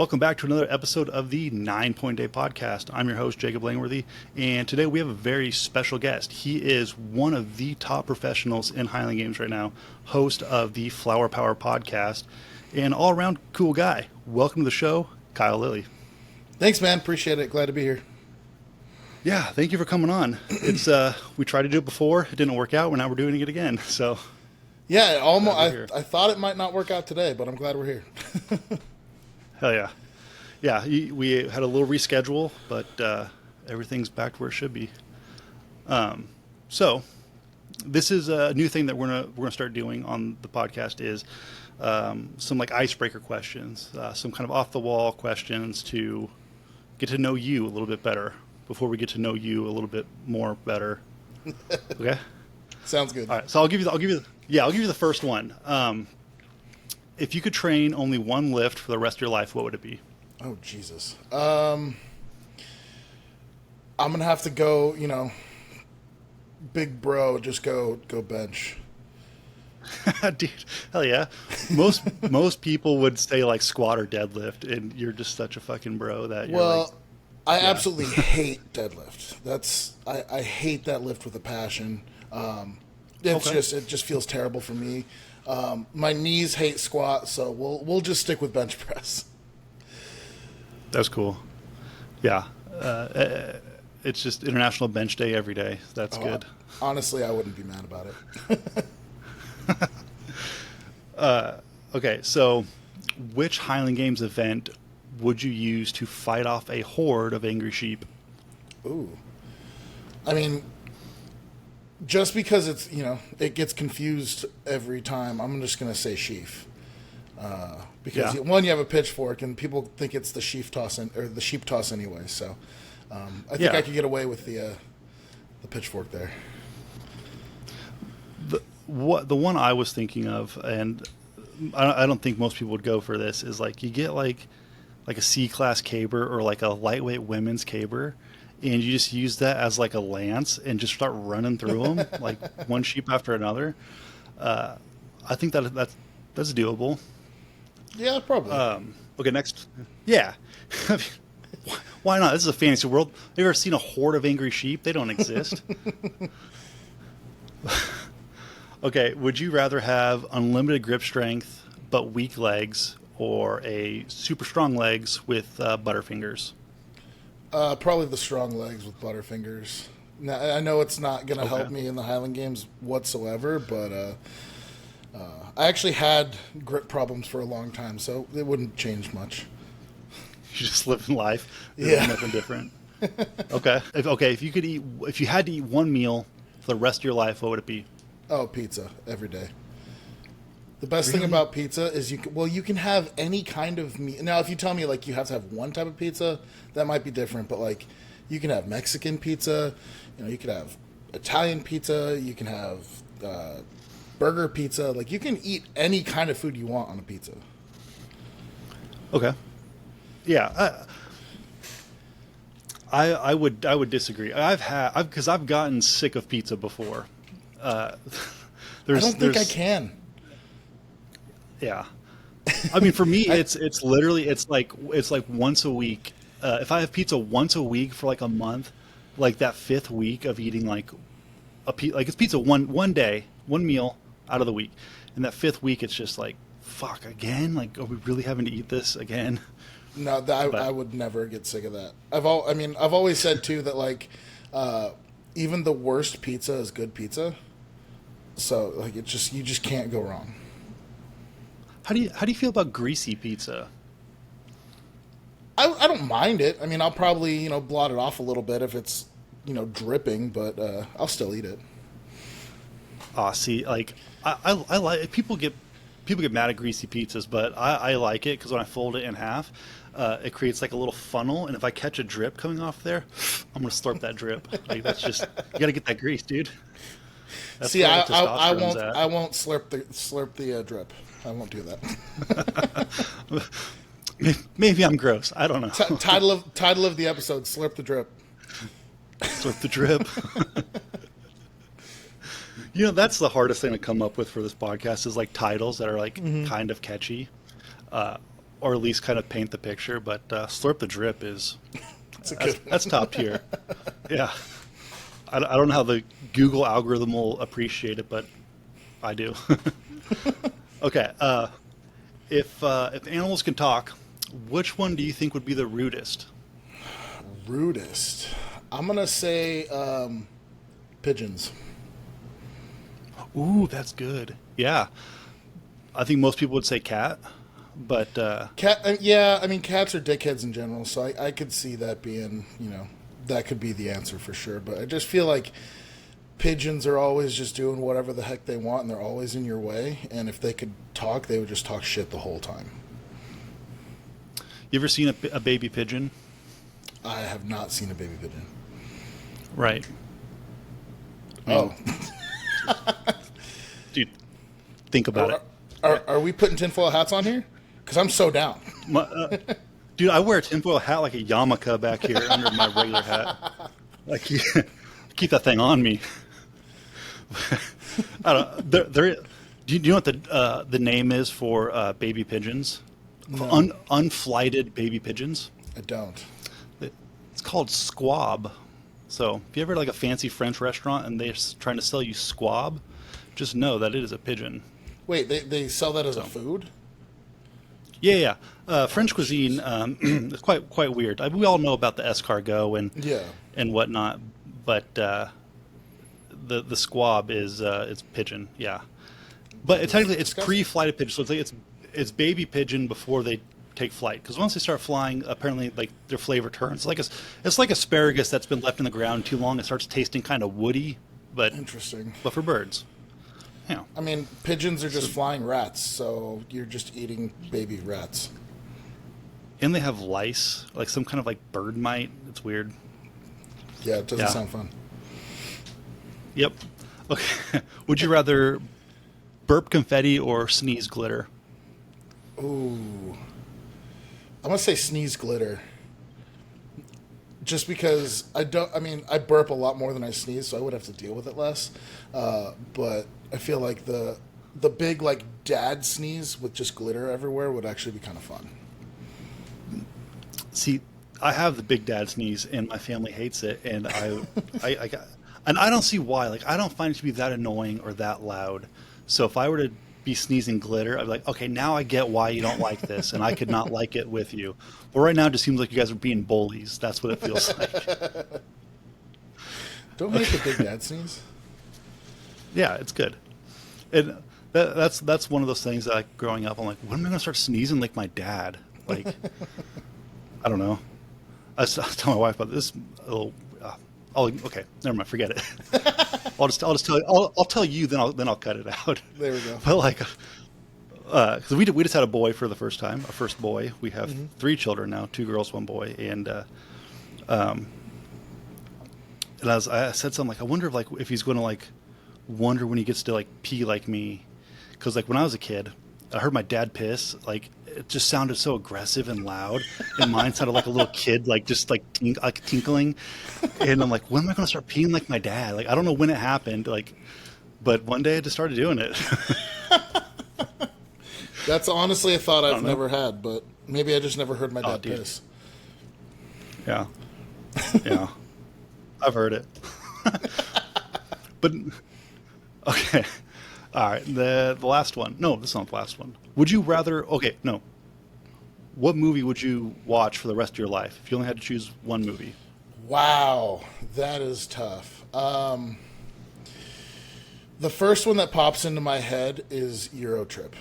Welcome back to another episode of the 9 Point Day podcast. I'm your host, Jacob Langworthy, and today we have a very special guest. He is one of the top professionals in Highland Games right now, host of the Flower Power podcast, and all-around cool guy. Welcome to the show, Kyle Lillie. Thanks, man. Appreciate it. Glad to be here. Yeah, thank you for coming on. It's we tried to do it before. It didn't work out. Now we're doing it again. So, yeah, almost. I thought it might not work out today, but I'm glad we're here. Hell yeah. Yeah, we had a little reschedule, but everything's back to where it should be. So this is a new thing that we're gonna start doing on the podcast is some like icebreaker questions, some kind of off the wall questions to get to know you a little bit better before we get to know you a little bit more better. Okay. Sounds good. All right. So I'll give you the first one. If you could train only one lift for the rest of your life, what would it be? Oh, Jesus. I'm going to have to go, big bro, just go bench. Dude, hell yeah. Most people would say like squat or deadlift, and you're just such a fucking bro that you're Well, I absolutely hate deadlift. I hate that lift with a passion. It just feels terrible for me. My knees hate squat, so we'll just stick with bench press. That's cool. Yeah. It's just International Bench Day every day. That's good. Honestly, I wouldn't be mad about it. Okay, so which Highland Games event would you use to fight off a horde of angry sheep? Ooh. I mean, just because it gets confused every time, I'm just going to say sheaf. Because one, you have a pitchfork, and people think it's the sheep toss anyway. So I think I could get away with the pitchfork there. The one I was thinking of, and I don't think most people would go for this, is like you get like a C-class caber or like a lightweight women's caber, and you just use that as like a lance and just start running through them like one sheep after another. I think that's doable. Yeah, probably. Okay, next. Yeah. Why not? This is a fantasy world. Have you ever seen a horde of angry sheep? They don't exist. Okay, would you rather have unlimited grip strength but weak legs or a super strong legs with butterfingers? Probably the strong legs with butterfingers. Now, I know it's not going to help me in the Highland Games whatsoever, but I actually had grip problems for a long time, so it wouldn't change much. You just live in life. There's nothing different. Okay. If you had to eat one meal for the rest of your life, what would it be? Oh, pizza every day. The best thing about pizza is you can have any kind of meat. Now, if you tell me like you have to have one type of pizza, that might be different. But like, you can have Mexican pizza. You could have Italian pizza. You can have burger pizza. Like, you can eat any kind of food you want on a pizza. Okay. Yeah. I would disagree. Because I've gotten sick of pizza before. I don't think I can. Yeah. I mean, for me, it's like once a week. If I have pizza once a week for like a month, like that fifth week of eating like it's pizza one day, one meal out of the week, and that fifth week it's just like, fuck, again? Like, are we really having to eat this again? No, I would never get sick of that. I've always said too that like even the worst pizza is good pizza. So like you just can't go wrong. How do you feel about greasy pizza? I don't mind it. I mean, I'll probably blot it off a little bit if it's dripping, but I'll still eat it. See, like I like people get mad at greasy pizzas, but I like it because when I fold it in half, it creates like a little funnel, and if I catch a drip coming off there, I'm gonna slurp that drip. Like that's just you gotta get that grease, dude. That's See, I won't slurp the drip. I won't do that. Maybe I'm gross. I don't know. Title of the episode: Slurp the drip. Slurp the drip. That's the hardest thing to come up with for this podcast is like titles that are like kind of catchy. or at least kind of paint the picture. But Slurp the Drip is that's top tier. Yeah, I don't know how the Google algorithm will appreciate it, but I do. Okay, if animals can talk, which one do you think would be the rudest? Rudest. I'm gonna say pigeons. Ooh, that's good. Yeah, I think most people would say cat, but Cat. Yeah, I mean cats are dickheads in general, so I could see that being, that could be the answer for sure. But I just feel like pigeons are always just doing whatever the heck they want, and they're always in your way. And if they could talk, they would just talk shit the whole time. you ever seen a baby pigeon? I have not seen a baby pigeon. Right. Oh. Dude, think about it. Are we putting tinfoil hats on here? Because I'm so down. Dude, I wear a tinfoil hat like a yarmulke back here under my regular hat. Like, keep that thing on me. I don't. Do you know what the name is for baby pigeons? No. For unflighted baby pigeons? I don't. It's called squab. So if you ever like a fancy French restaurant and they're trying to sell you squab, just know that it is a pigeon. Wait, they sell that as a food? Yeah. French cuisine is quite weird. We all know about the escargot and whatnot, but the squab is it's pigeon. Yeah, but technically it's pre-flighted pigeon, so it's baby pigeon before they take flight. Because once they start flying, apparently like their flavor turns. It's like asparagus that's been left in the ground too long. It starts tasting kind of woody, but interesting. But for birds. Yeah. I mean, pigeons are just flying rats, so you're just eating baby rats. And they have lice, like some kind of like bird mite. It's weird. Yeah, it doesn't sound fun. Yep. Okay. Would you rather burp confetti or sneeze glitter? Ooh. I'm going to say sneeze glitter. Just because I burp a lot more than I sneeze, so I would have to deal with it less. But I feel like the big like dad sneeze with just glitter everywhere would actually be kind of fun. See, I have the big dad sneeze, and my family hates it, and and I don't see why. Like, I don't find it to be that annoying or that loud. So if I were to be sneezing glitter, I'd be like, okay, now I get why you don't like this, and I could not like it with you. But right now, it just seems like you guys are being bullies. That's what it feels like. Don't make a big dad sneeze. Yeah, it's good. And that's one of those things that, like, growing up, I'm like, when am I going to start sneezing like my dad? Like, I don't know. I was telling my wife about this. Okay, never mind. Forget it. I'll just tell you. I'll tell you. Then I'll cut it out. There we go. But like, because we just had a boy for the first time, our first boy. We have 3 children now, 2 girls, 1 boy, and I said something like, I wonder if he's going to like wonder when he gets to like pee like me, because like when I was a kid, I heard my dad piss, like it just sounded so aggressive and loud, and mine sounded like a little kid, like just like tinkling, and I'm like, when am I going to start peeing like my dad? Like I don't know when it happened, like, but one day I just started doing it. That's honestly a thought I've never had, but maybe I just never heard my dad piss. Yeah, yeah, I've heard it, but okay. All right, the last one. No, this is not the last one. Would you rather... Okay, no. What movie would you watch for the rest of your life if you only had to choose one movie? Wow, that is tough. The first one that pops into my head is Euro Trip.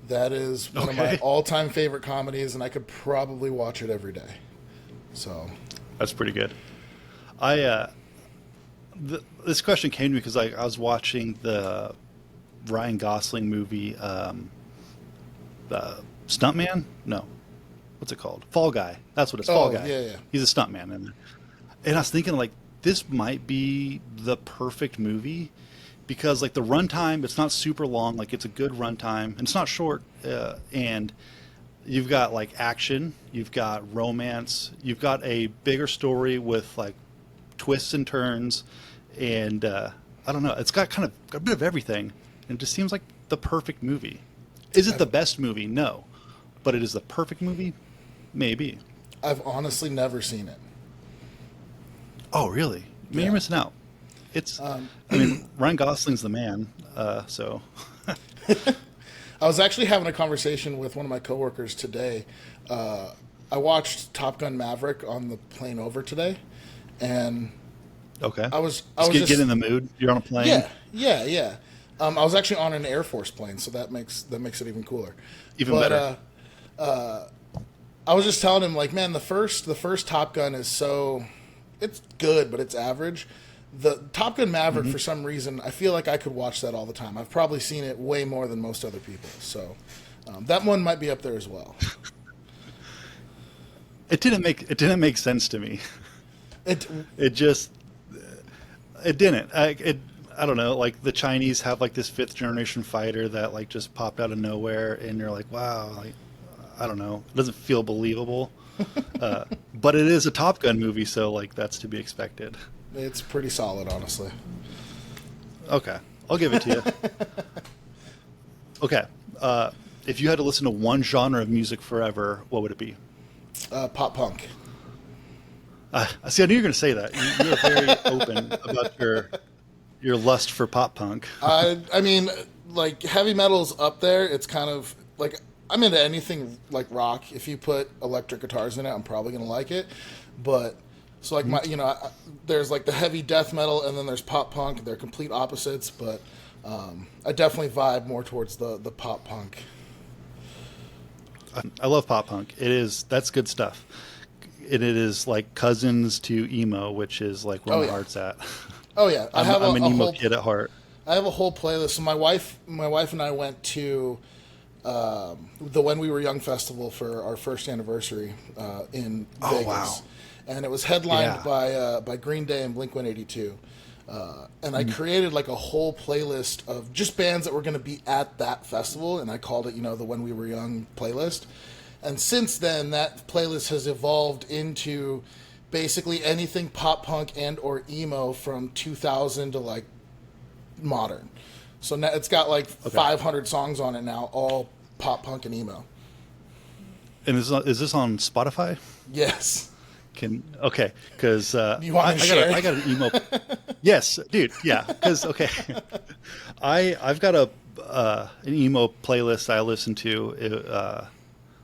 That is one of my all-time favorite comedies, and I could probably watch it every day. So that's pretty good. This question came to me because I was watching the Ryan Gosling movie, Stuntman? No. What's it called? Fall Guy. That's what it's Fall Guy. Yeah. He's a stuntman. And I was thinking, like, this might be the perfect movie because, like, the runtime, it's not super long. Like, it's a good runtime. And it's not short. And you've got, like, action. You've got romance. You've got a bigger story with, like, twists and turns. And I don't know, it's got a bit of everything, and it just seems like the perfect movie. Is it the best movie? No, but it is the perfect movie, maybe. I've honestly never seen it. Oh, really? Yeah. You're missing out. It's, I mean, Ryan Gosling's the man, so. I was actually having a conversation with one of my coworkers today. I watched Top Gun Maverick on the plane over today, and Okay. I was Get just in the mood. You're on a plane. yeah. I was actually on an Air Force plane, so that makes it even cooler. Even better. I was just telling him, like, man, the first Top Gun is it's good, but it's average. The Top Gun Maverick, for some reason, I feel like I could watch that all the time. I've probably seen it way more than most other people, so that one might be up there as well. It didn't make sense to me. It didn't. I don't know. Like the Chinese have like this 5th generation fighter that like just popped out of nowhere, and you're like, wow. Like, I don't know. It doesn't feel believable. But it is a Top Gun movie, so like that's to be expected. It's pretty solid, honestly. Okay, I'll give it to you. Okay, if you had to listen to one genre of music forever, what would it be? Pop punk. See, I knew you were going to say that. You're very open about your lust for pop punk. I mean, like heavy metal's up there. It's kind of like I'm into anything like rock. If you put electric guitars in it, I'm probably going to like it. But so like there's like the heavy death metal, and then there's pop punk. They're complete opposites, but I definitely vibe more towards the pop punk. I love pop punk. That's good stuff. It is like cousins to emo, which is like where my heart's at. Oh yeah, I'm an emo kid at heart. I have a whole playlist. So my wife and I went to the When We Were Young festival for our first anniversary in Vegas. Wow. And it was headlined by Green Day and Blink-182. And I created like a whole playlist of just bands that were going to be at that festival, and I called it, the When We Were Young playlist. And since then, that playlist has evolved into basically anything pop punk and or emo from 2000 to like modern. So now it's got like 500 songs on it now, all pop punk and emo. And is this on Spotify? Yes. Because you want to share? I got an emo. Yes, dude. Yeah, because I've got an emo playlist I listen to.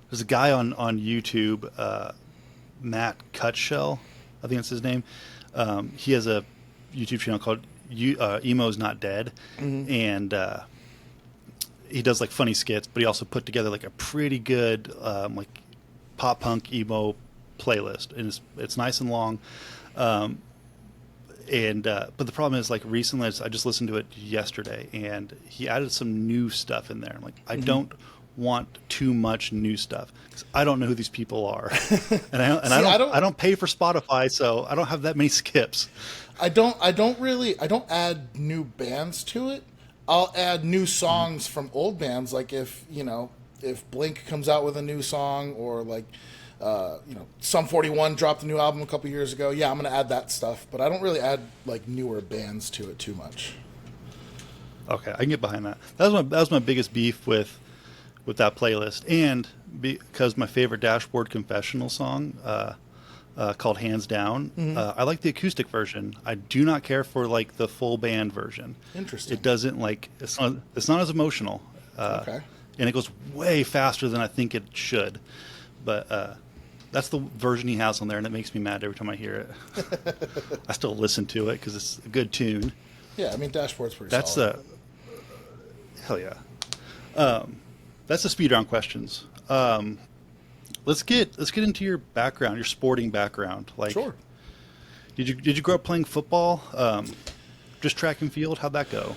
There's a guy on YouTube, Matt Cutshell, I think that's his name. He has a YouTube channel called Emo's Not Dead, and he does like funny skits, but he also put together like a pretty good like pop punk emo playlist, and it's nice and long. But the problem is, like, recently I just listened to it yesterday, and he added some new stuff in there. I'm like, I don't want too much new stuff because I don't know who these people are, and I don't pay for Spotify, so I don't have that many skips. I don't add new bands to it. I'll add new songs from old bands, like if Blink comes out with a new song, or like Sum 41 dropped a new album a couple years ago. Yeah, I'm gonna add that stuff, but I don't really add like newer bands to it too much. Okay, I can get behind that. That was my biggest beef with that playlist, and because my favorite Dashboard Confessional song called Hands Down, I like the acoustic version. I do not care for like the full band version. Interesting. It doesn't it's not as emotional. Okay. And it goes way faster than I think it should, but that's the version he has on there, and it makes me mad every time I hear it. I still listen to it because it's a good tune. Yeah, I mean, Dashboard's pretty solid. Hell yeah. That's the speed round questions. Let's get into your background, your sporting background. Like, sure. Did you grow up playing football? Just track and field? How'd that go?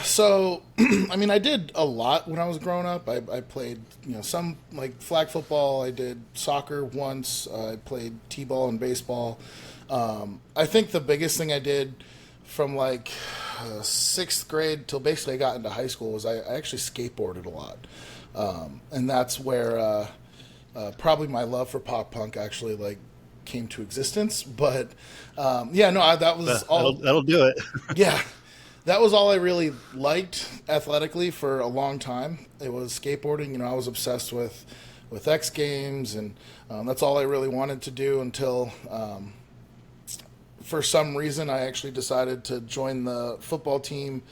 So, I mean, I did a lot when I was growing up. I played, some like flag football. I did soccer once. I played t-ball and baseball. I think the biggest thing I did from like 6th grade till basically I got into high school was I actually skateboarded a lot. And that's where probably my love for pop punk actually like came to existence. But that was all. That'll do it. Yeah. That was all I really liked athletically for a long time. It was skateboarding. I was obsessed with with X Games, and that's all I really wanted to do until for some reason I actually decided to join the football team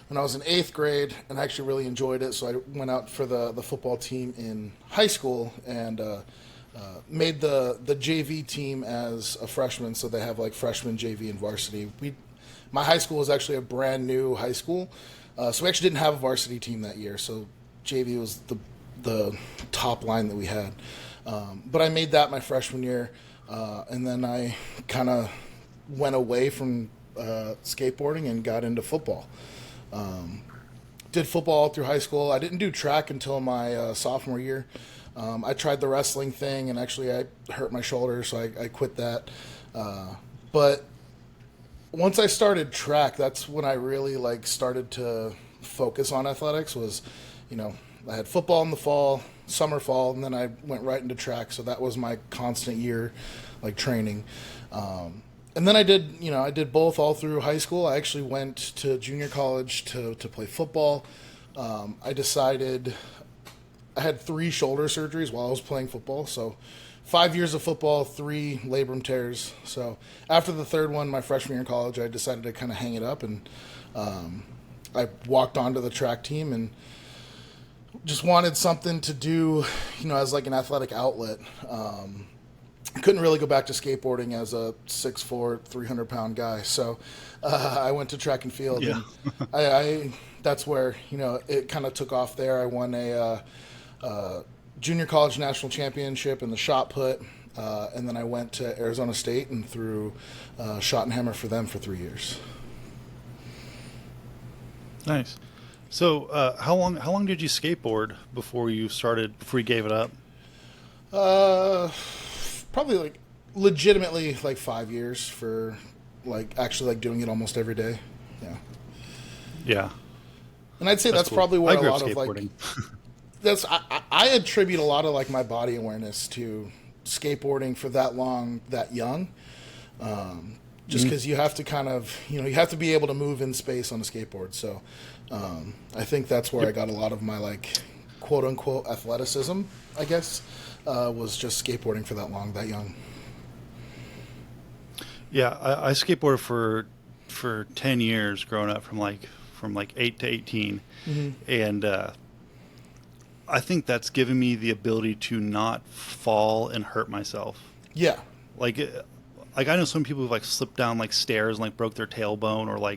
when I was in 8th grade, and I actually really enjoyed it. So I went out for the football team in high school and made the JV team as a freshman. So they have like freshman, JV, and varsity. My high school was actually a brand new high school, so we actually didn't have a varsity team that year. So JV was the top line that we had. But I made that my freshman year, and then I kind of went away from skateboarding and got into football. Did football all through high school. I didn't do track until my sophomore year. I tried the wrestling thing, and actually I hurt my shoulder, so I quit that. But once I started track, that's when I really started to focus on athletics. Was, I had football in the fall, summer, fall, and then I went right into track. So that was my constant year, training. And then I did both all through high school. I actually went to junior college to play football. I decided I had 3 shoulder surgeries while I was playing football. So 5 years of football, 3 labrum tears. So after the 3rd one, my freshman year in college, I decided to kind of hang it up, and I walked onto the track team and just wanted something to do, as an athletic outlet. I couldn't really go back to skateboarding as a 6'4", 300-pound guy. So I went to track and field. Yeah. And that's where, it kind of took off there. I won a junior college national championship in the shot put. And then I went to Arizona State and threw shot and hammer for them for 3 years. Nice. So how long did you skateboard before you gave it up? Probably legitimately 5 years for actually doing it almost every day. Yeah. Yeah. And I'd say that's cool. probably where I grew a up lot skateboarding. Of I attribute a lot of my body awareness to skateboarding for that long, that young. Just because you have to kind of, you have to be able to move in space on a skateboard. So I think that's where I got a lot of my quote unquote athleticism, I guess. Was just skateboarding for that long, that young. Yeah, I skateboarded for 10 years growing up from 8 to 18. Mm-hmm. And I think that's given me the ability to not fall and hurt myself. Yeah. I know some people who've slipped down stairs and broke their tailbone, or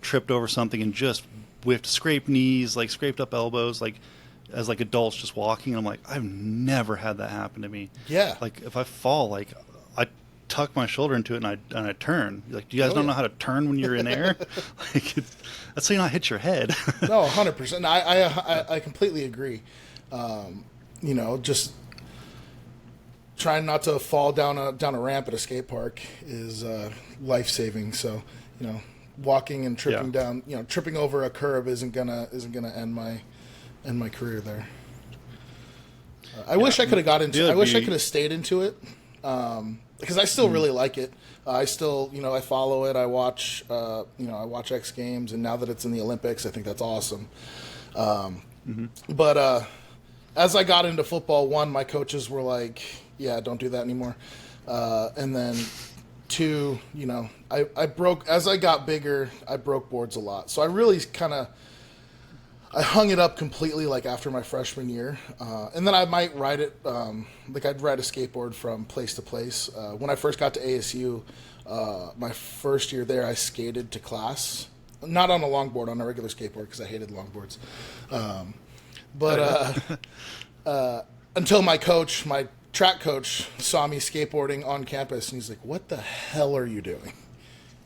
tripped over something and just whiffed, scraped knees, scraped up elbows, as adults just walking. I'm I've never had that happen to me. Yeah. If I fall, I tuck my shoulder into it and I turn. Do you guys don't know how to turn when you're in air? That's so you not hit your head. No, 100%. I completely agree. Just trying not to fall down a ramp at a skate park is life saving. So walking and tripping down, tripping over a curb isn't gonna end my career there. I wish I could have got into. I wish I could have stayed into it, because I still really like it. I still, I follow it. I watch, I watch X Games, and now that it's in the Olympics, I think that's awesome. But as I got into football, one, my coaches were like, "Yeah, don't do that anymore," and then two, I broke as I got bigger. I broke boards a lot, so I really I hung it up completely after my freshman year. And then I might ride it, I'd ride a skateboard from place to place. When I first got to ASU, my first year there, I skated to class. Not on a longboard, on a regular skateboard, because I hated longboards. Until my track coach, saw me skateboarding on campus, and he's like, "What the hell are you doing?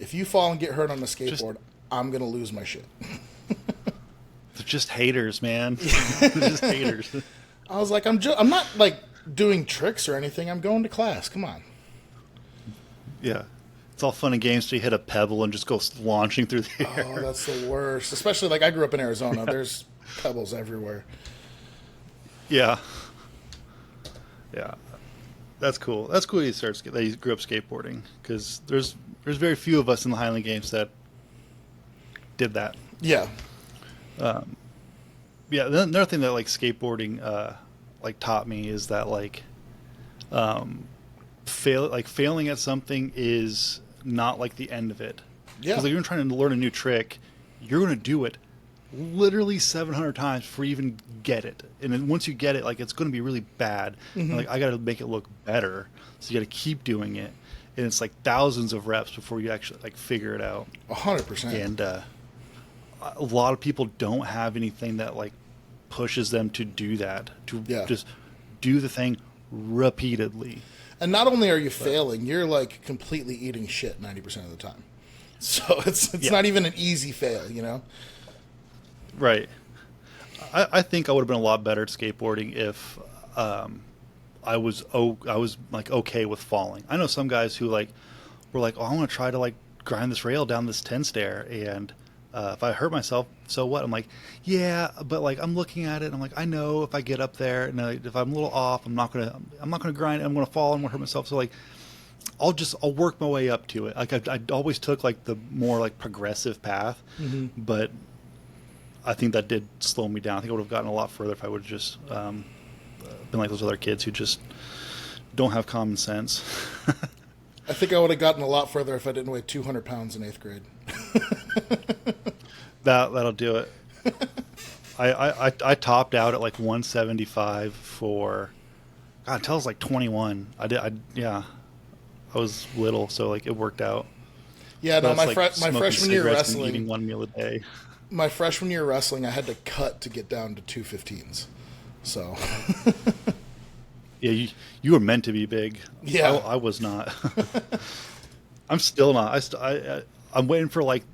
If you fall and get hurt on a skateboard, I'm going to lose my shit." They're just haters, man. They're just haters. I was like, I'm not doing tricks or anything. I'm going to class. Come on. Yeah. It's all fun and games till you hit a pebble and just go launching through the air. Oh, that's the worst. Especially I grew up in Arizona. There's pebbles everywhere. Yeah. Yeah. That's cool. That's cool that you grew up skateboarding, because there's very few of us in the Highland Games that did that. Yeah. Yeah, another thing that skateboarding like taught me is that like failing at something is not like the end of it. Yeah. Because like you're trying to learn a new trick, you're going to do it literally 700 times before you even get it. And then once you get it, like it's going to be really bad. And, like I got to make it look better. So you got to keep doing it. And it's like thousands of reps before you actually like figure it out. 100%. And a lot of people don't have anything that like pushes them to do that, to just do the thing repeatedly. And not only are you failing, you're like completely eating shit 90% of the time. So it's not even an easy fail, you know? Right. I think I would have been a lot better at skateboarding if I was like okay with falling. I know some guys who like were like, oh, I want to try to like grind this rail down this 10 stair, and if I hurt myself, so what? I'm like, yeah, but like I'm looking at it, and I'm like, I know if I get up there and if I'm a little off, I'm not gonna grind. I'm gonna fall. I'm gonna hurt myself. So like, I'll work my way up to it. Like I always took like the more like progressive path, but I think that did slow me down. I think I would have gotten a lot further if I would have just been like those other kids who just don't have common sense. I think I would have gotten a lot further if I didn't weigh 200 pounds in 8th grade. That'll do it. I topped out at like 175 for God until I was like 21. I was little, so like it worked out. Yeah, no, my like freshman year wrestling, eating one meal a day. My freshman year wrestling, I had to cut to get down to 215s. So. Yeah, you were meant to be big. Yeah, I was not. I'm still not. I'm waiting for like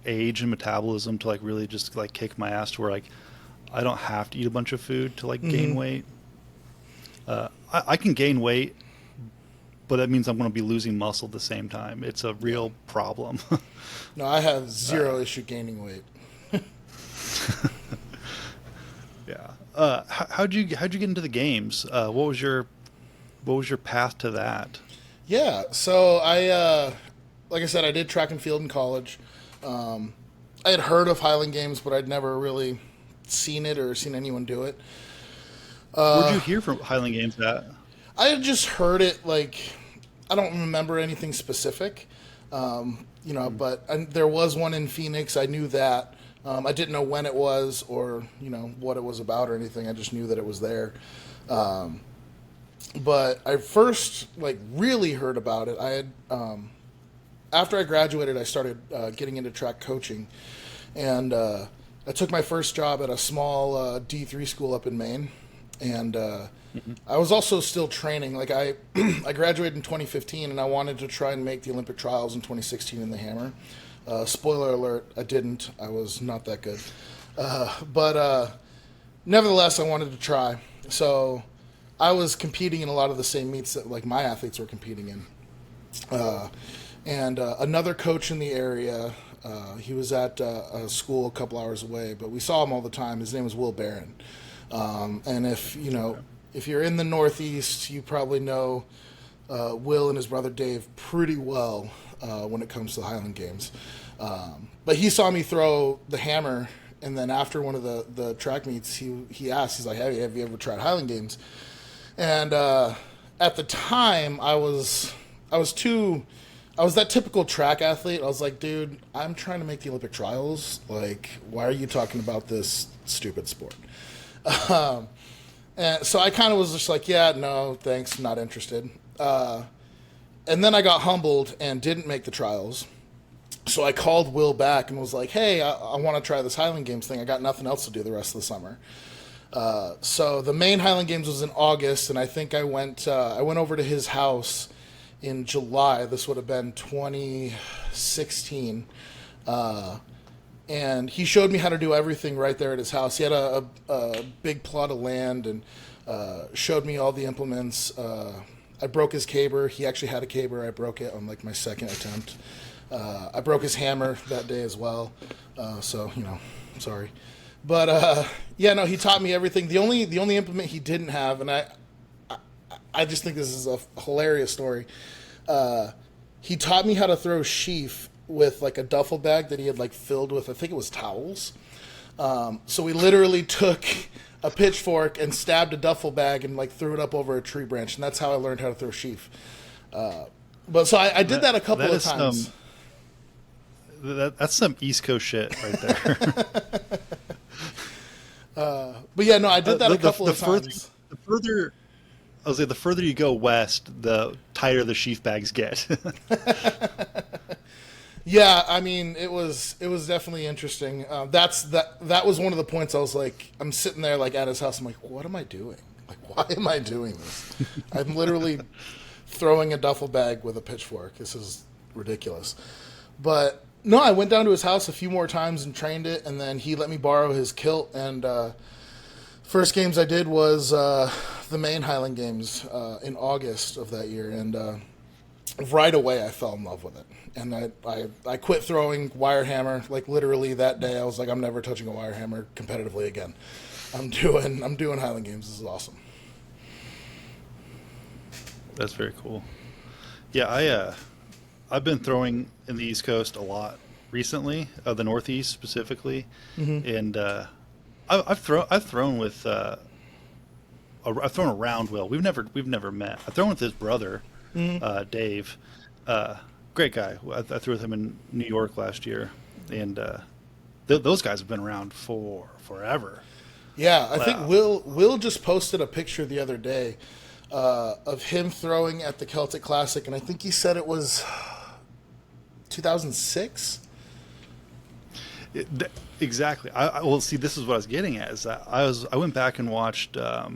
age and metabolism to like really just like kick my ass to where like I don't have to eat a bunch of food to like gain weight. I can gain weight, but that means I'm going to be losing muscle at the same time. It's a real problem. No, I have zero issue gaining weight. Yeah. How'd you get into the games? What was your path to that? Yeah. So I, like I said, I did track and field in college. I had heard of Highland Games, but I'd never really seen it or seen anyone do it. Where'd you hear from Highland Games at? I had just heard it, like, I don't remember anything specific, but there was one in Phoenix. I knew that. I didn't know when it was or, what it was about or anything. I just knew that it was there. But I first, really heard about it. I had, after I graduated, I started getting into track coaching. And I took my first job at a small D3 school up in Maine. And I was also still training. Like I graduated in 2015, and I wanted to try and make the Olympic trials in 2016 in the hammer. Spoiler alert, I didn't. I was not that good. But nevertheless, I wanted to try. So I was competing in a lot of the same meets that like my athletes were competing in. And another coach in the area, he was at a school a couple hours away, but we saw him all the time. His name was Will Barron. And if you're in the Northeast, you probably know Will and his brother Dave pretty well when it comes to the Highland Games. But he saw me throw the hammer, and then after one of the track meets, he asked, he's like, hey, have you ever tried Highland Games? And at the time, I was that typical track athlete. I was like, dude, I'm trying to make the Olympic trials. Like, why are you talking about this stupid sport? And so I kind of was just like, yeah, no, thanks, not interested. And then I got humbled and didn't make the trials. So I called Will back and was like, hey, I want to try this Highland Games thing. I got nothing else to do the rest of the summer. So the main Highland Games was in August, and I think I went over to his house in July. This would have been 2016. And he showed me how to do everything right there at his house. He had a big plot of land and showed me all the implements. I broke his caber. He actually had a caber. I broke it on like my second attempt. I broke his hammer that day as well. Sorry. But he taught me everything. The only implement he didn't have, and I just think this is a hilarious story. He taught me how to throw sheaf with like a duffel bag that he had like filled with, I think it was towels. So we literally took a pitchfork and stabbed a duffel bag and like threw it up over a tree branch, and that's how I learned how to throw sheaf. But so I did that a couple of times. That's some East Coast shit right there. But yeah, no, I did that a couple of times. The further you go west, the tighter the sheaf bags get. Yeah, I mean, it was definitely interesting. That was one of the points I was like, I'm sitting there like at his house. I'm like, what am I doing? Like, why am I doing this? I'm literally throwing a duffel bag with a pitchfork. This is ridiculous. But no, I went down to his house a few more times and trained it, and then he let me borrow his kilt. And first games I did was the main Highland Games in August of that year, and right away I fell in love with it. And I quit throwing wire hammer. Like literally that day, I was like, I'm never touching a wire hammer competitively again. I'm doing Highland Games. This is awesome. That's very cool. Yeah, I've been throwing in the East Coast a lot recently, the Northeast specifically, and I've thrown with I've thrown around Will. We've never met. I've thrown with his brother, Dave. Great guy. I threw with him in New York last year, and those guys have been around for forever. Yeah, I think Will just posted a picture the other day of him throwing at the Celtic Classic, and I think he said it was 2006. Exactly. Well, see, this is what I was getting at. Is that I went back and watched a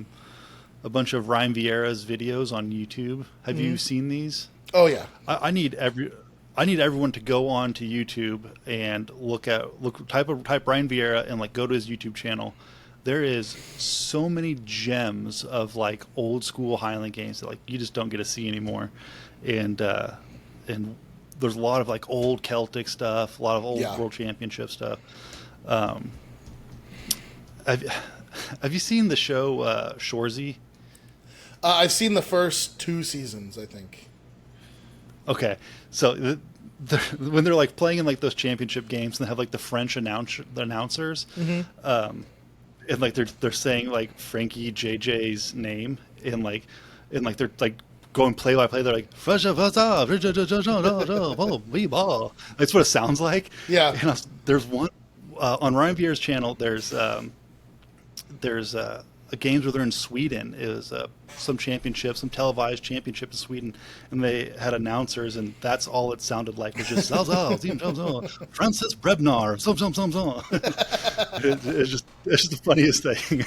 bunch of Ryan Vieira's videos on YouTube. Have you seen these? Oh yeah. I need everyone to go on to YouTube and type Ryan Vieira and like go to his YouTube channel. There is so many gems of like old school Highland Games that like you just don't get to see anymore, and there's a lot of like old Celtic stuff, a lot of old World Championship stuff. Have you seen the show Shoresy? I've seen the first 2 seasons, I think. Okay, so when they're like playing in like those championship games and they have like the French announcers, and like they're saying like Frankie JJ's name and they're like going play by play. They're like that's what it sounds like. Yeah. And there's one on Ryan Vieira's channel. There's games where they're in Sweden. It was some televised championship in Sweden, and they had announcers, and that's all it sounded like. It was just Francis Brebnar, it's just the funniest thing.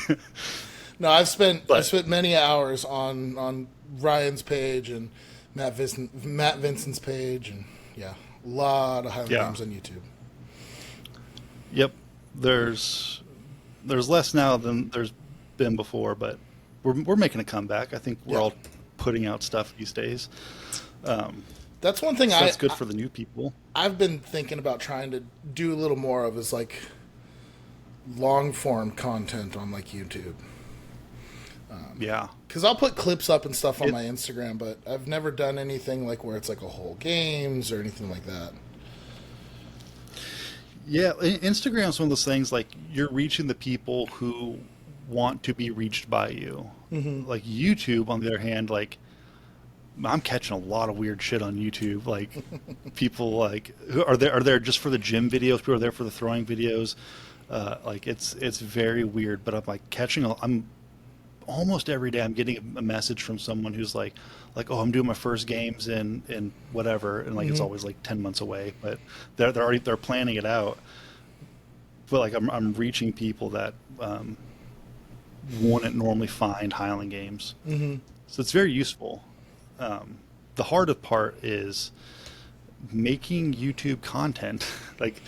No, I've spent many hours on Ryan's page and Matt Vincent's page, and a lot of Highland Games on YouTube. Yep, there's less now than there's been before, but we're making a comeback. I think we're all putting out stuff these days. That's one thing that's good for the new people. I've been thinking about trying to do a little more of is like long form content on like YouTube. Because I'll put clips up and stuff on my Instagram, but I've never done anything like where it's like a whole games or anything like that. Yeah, Instagram's one of those things like you're reaching the people who want to be reached by you. Like YouTube, on the other hand, like I'm catching a lot of weird shit on YouTube. Like people like who are there just for the gym videos. People are there for the throwing videos. Like it's very weird. But I'm like I'm almost every day I'm getting a message from someone who's like, oh, I'm doing my first games in whatever, and like it's always like 10 months away, but they're planning it out. But like I'm reaching people that wouldn't normally find Highland Games, so it's very useful. The hardest part is making YouTube content. Like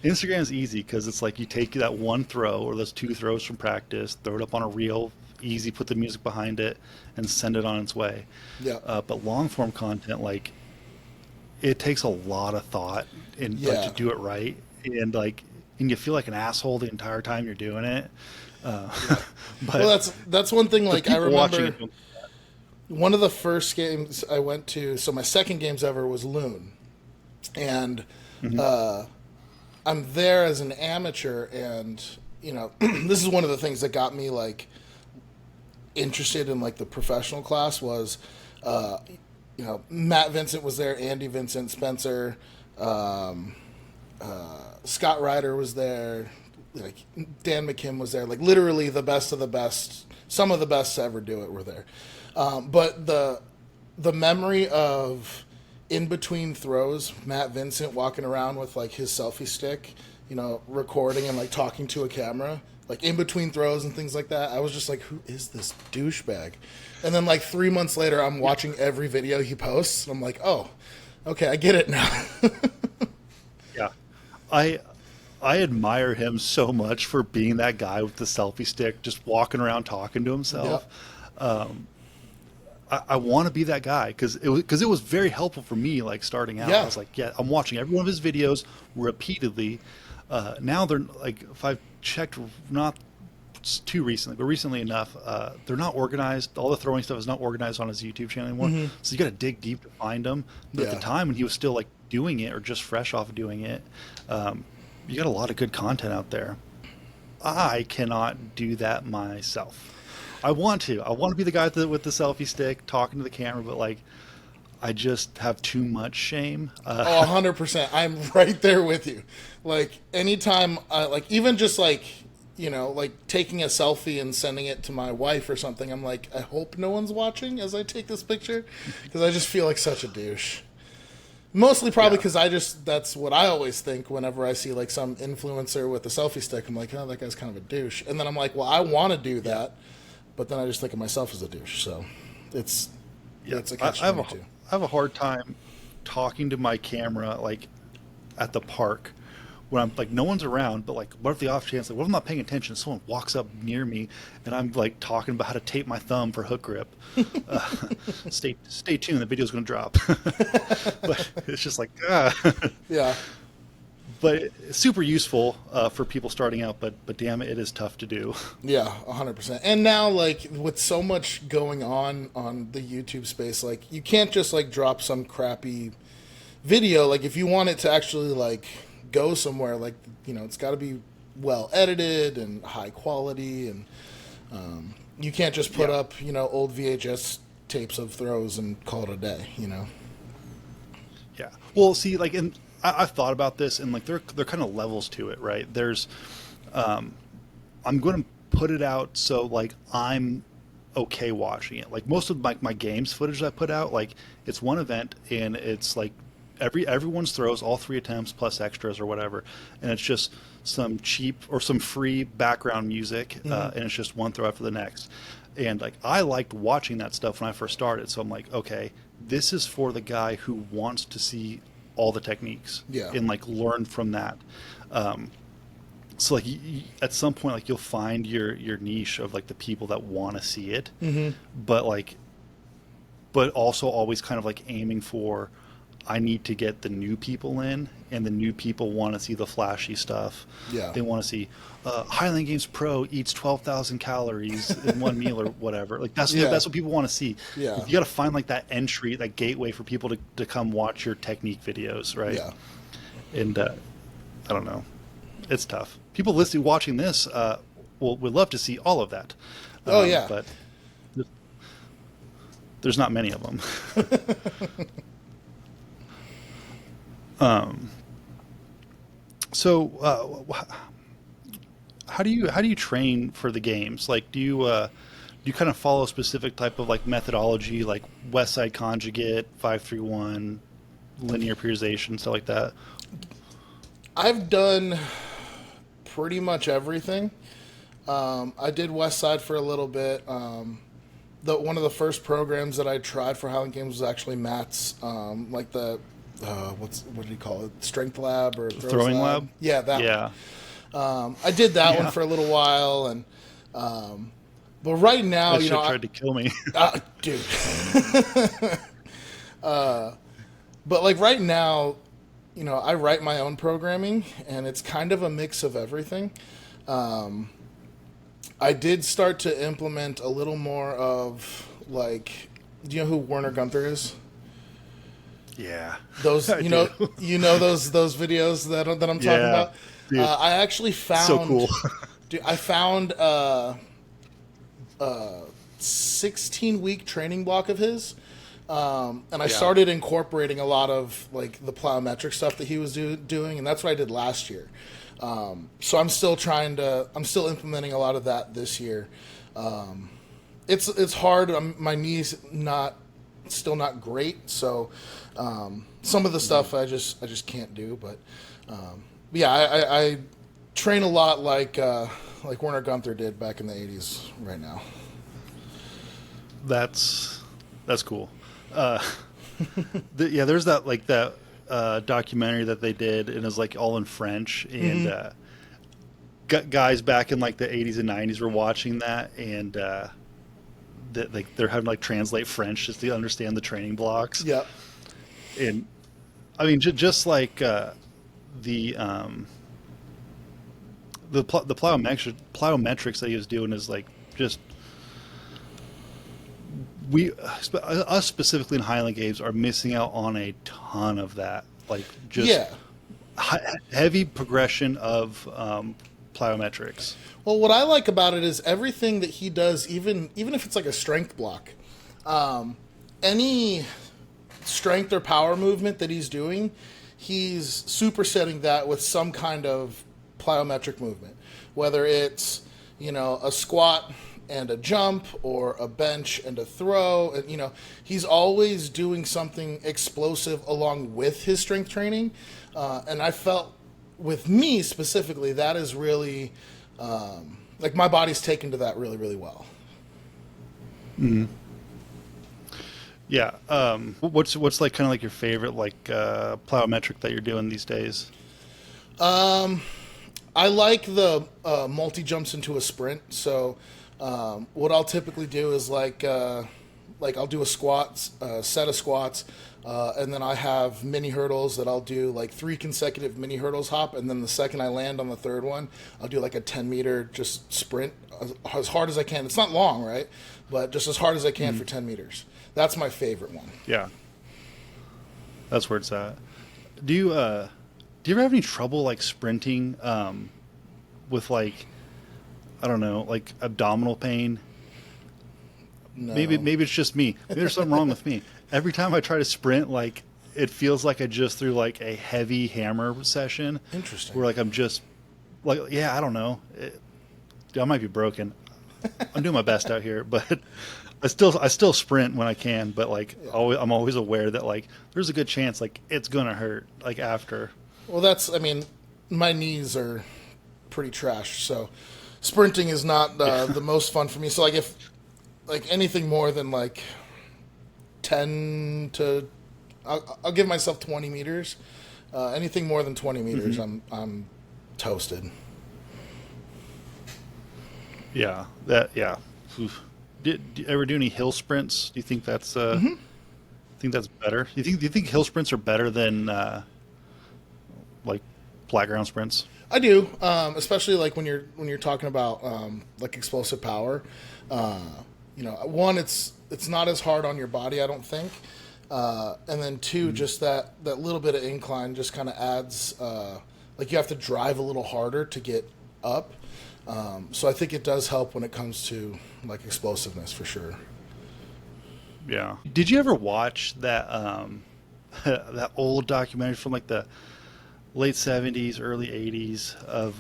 Instagram's easy because it's like you take that one throw or those 2 throws from practice, throw it up on a reel, easy, put the music behind it, and send it on its way. But long form content, like it takes a lot of thought and like to do it right, and you feel like an asshole the entire time you're doing it. But that's one thing. Like I remember one of the first games I went to. So my second games ever was Loon, and I'm there as an amateur, and you know, this is one of the things that got me like interested in like the professional class was, you know, Matt Vincent was there, Andy Vincent, Spencer, Scott Ryder was there, like Dan McKim was there, like literally the best of the best, some of the best to ever do it were there. But the memory of in between throws, Matt Vincent walking around with like his selfie stick, you know, recording and like talking to a camera, like in between throws and things like that. I was just like, who is this douchebag? And then like 3 months later, I'm watching every video he posts. I'm like, oh, okay, I get it now. Yeah. I admire him so much for being that guy with the selfie stick, just walking around talking to himself. Yeah. I want to be that guy because it was very helpful for me, like starting out. Yeah. I was like, yeah, I'm watching every one of his videos repeatedly. Now they're like, if I've checked, not too recently, but recently enough, they're not organized. All the throwing stuff is not organized on his YouTube channel anymore. Mm-hmm. So you got to dig deep to find them. But at the time when he was still like doing it or just fresh off of doing it, you got a lot of good content out there. I cannot do that myself. I want to be the guy with the selfie stick talking to the camera, but like, I just have too much shame. 100%. I'm right there with you. Like anytime, like even just like, you know, like taking a selfie and sending it to my wife or something, I'm like, I hope no one's watching as I take this picture because I just feel like such a douche. Mostly probably because that's what I always think whenever I see like some influencer with a selfie stick. I'm like, oh, that guy's kind of a douche. And then I'm like, well, I want to do that. But then I just think of myself as a douche. So it's a catch-22. I have a hard time talking to my camera like at the park when I'm like no one's around, but like what if the off chance, like what if I'm not paying attention, someone walks up near me and I'm like talking about how to tape my thumb for hook grip. Stay tuned, the video's gonna drop. But it's just like yeah. But it's super useful for people starting out, but damn it is tough to do. Yeah, 100%. And now, like, with so much going on the YouTube space, like, you can't just, like, drop some crappy video. Like, if you want it to actually, like, go somewhere, like, you know, it's got to be well edited and high quality. And you can't just put up, you know, old VHS tapes of throws and call it a day, you know? Yeah. Well, see, like, I've thought about this, and like there kind of levels to it, right? There's, I'm going to put it out so like I'm okay watching it. Like most of my games footage that I put out, like it's one event and it's like everyone's throws, all 3 attempts plus extras or whatever, and it's just some cheap or some free background music, and it's just one throw after the next. And like I liked watching that stuff when I first started, so I'm like, okay, this is for the guy who wants to see all the techniques and like learn from that. So like at some point, like you'll find your niche of like the people that want to see it, but also always kind of like aiming for, I need to get the new people in, and the new people want to see the flashy stuff. Yeah, they want to see Highland Games Pro eats 12,000 calories in one meal or whatever. Like that's what people want to see. Yeah, you got to find like that entry, that gateway for people to come watch your technique videos, right? Yeah, and I don't know, it's tough. People watching this would love to see all of that. But there's not many of them. So how do you train for the games? Like, do you kind of follow a specific type of like methodology, like West Side Conjugate, 5-3-1, linear periodization, stuff like that? I've done pretty much everything. I did West Side for a little bit. One of the first programs that I tried for Highland Games was actually Matt's, like the what did he call it? Strength Lab or Throwing Lab? Yeah, that one. I did that one for a little while, and but right now, you know, tried to kill me, dude. But like right now, you know, I write my own programming, and it's kind of a mix of everything. I did start to implement a little more of like, do you know who Werner Gunther is? Yeah, those you know those videos that I'm talking about. I actually found so cool. Dude, I found 16-week training block of his, and I started incorporating a lot of like the plyometric stuff that he was doing, and that's what I did last year. So I'm still implementing a lot of that this year. It's hard. My knees still not great, so some of the stuff I just can't do. But yeah, I train a lot like Werner Gunther did back in the '80s. Right now, that's cool. There's that documentary that they did, and it was like all in French, and guys back in like the 80s and 90s were watching that, and they're having to like translate French just to understand the training blocks. Yeah, and I mean just like the plyometrics that he was doing is like just us specifically in Highland Games are missing out on a ton of that, like just heavy progression of plyometrics. Well, what I like about it is everything that he does, even if it's like a strength block, any strength or power movement that he's doing, he's supersetting that with some kind of plyometric movement, whether it's a squat and a jump, or a bench and a throw. And, he's always doing something explosive along with his strength training. And I felt with me specifically, that is really, like my body's taken to that really, really well. Mm-hmm. Yeah. What's like kind of like your favorite like plyometric that you're doing these days? I like the multi jumps into a sprint. So what I'll typically do is like I'll do a set of squats, and then I have mini hurdles that I'll do like 3 consecutive mini hurdles hop, and then the second I land on the third one, I'll do like a 10-meter just sprint as hard as I can. It's not long, right? But just as hard as I can for 10 meters. That's my favorite one. Yeah. That's where it's at. Do you ever have any trouble like sprinting with like, I don't know, like abdominal pain? No. Maybe it's just me. Maybe there's something wrong with me. Every time I try to sprint, like it feels like I just threw like a heavy hammer session. Interesting. Where like I'm just like, yeah, I don't know. I might be broken. I'm doing my best out here, but I still sprint when I can. But like I'm always aware that like there's a good chance like it's gonna hurt like after. Well, my knees are pretty trash, so sprinting is not the most fun for me. So like if like anything more than like 10 to I'll give myself 20 meters. Anything more than 20 meters, I'm toasted. Yeah, Oof. Do you ever do any hill sprints? Do you think that's think that's better? Do you think hill sprints are better than like flat ground sprints? I do, especially like when you're talking about like explosive power. One, it's not as hard on your body, I don't think, and then two, just that little bit of incline just kind of adds. Like you have to drive a little harder to get up, so I think it does help when it comes to like explosiveness for sure. Yeah. Did you ever watch that that old documentary from like the late 70s, early 80s of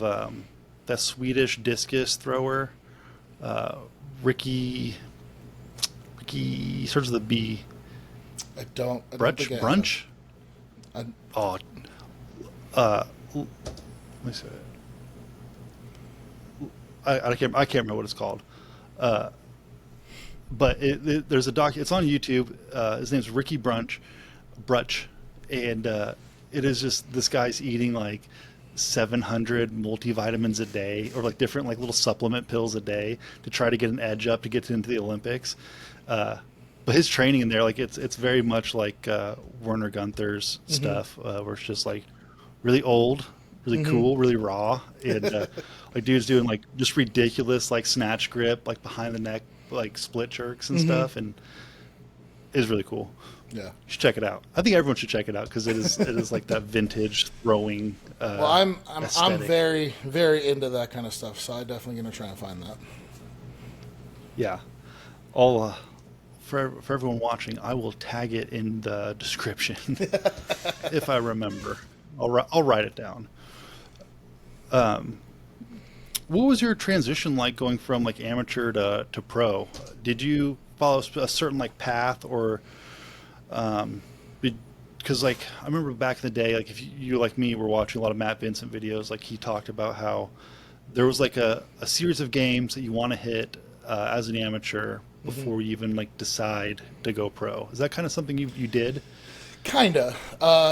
that Swedish discus thrower, Ricky starts with a B. I don't Bruch? think Brunch? I let me see. I can't remember what it's called. But there's a doc. It's on YouTube. His name's Ricky Bruch, and it is just this guy's eating like 700 multivitamins a day, or like different like little supplement pills a day to try to get an edge up to get into the Olympics. But his training in there, like it's very much like Werner Gunther's stuff, where it's just like really old, really cool, really raw, and like dude's doing like just ridiculous like snatch grip, like behind the neck, like split jerks and stuff, and is really cool. Yeah. You should check it out. I think everyone should check it out because it is like that vintage throwing. Well, I'm aesthetic. very, very into that kind of stuff, so I'm definitely going to try and find that. Yeah. I'll for everyone watching, I will tag it in the description if I remember. I'll write it down. What was your transition like going from like amateur to pro? Did you follow a certain like path, or because like I remember back in the day, like if you like me were watching a lot of Matt Vincent videos, like he talked about how there was like a series of games that you want to hit as an amateur before you even like decide to go pro. Is that kind of something you did? Kinda.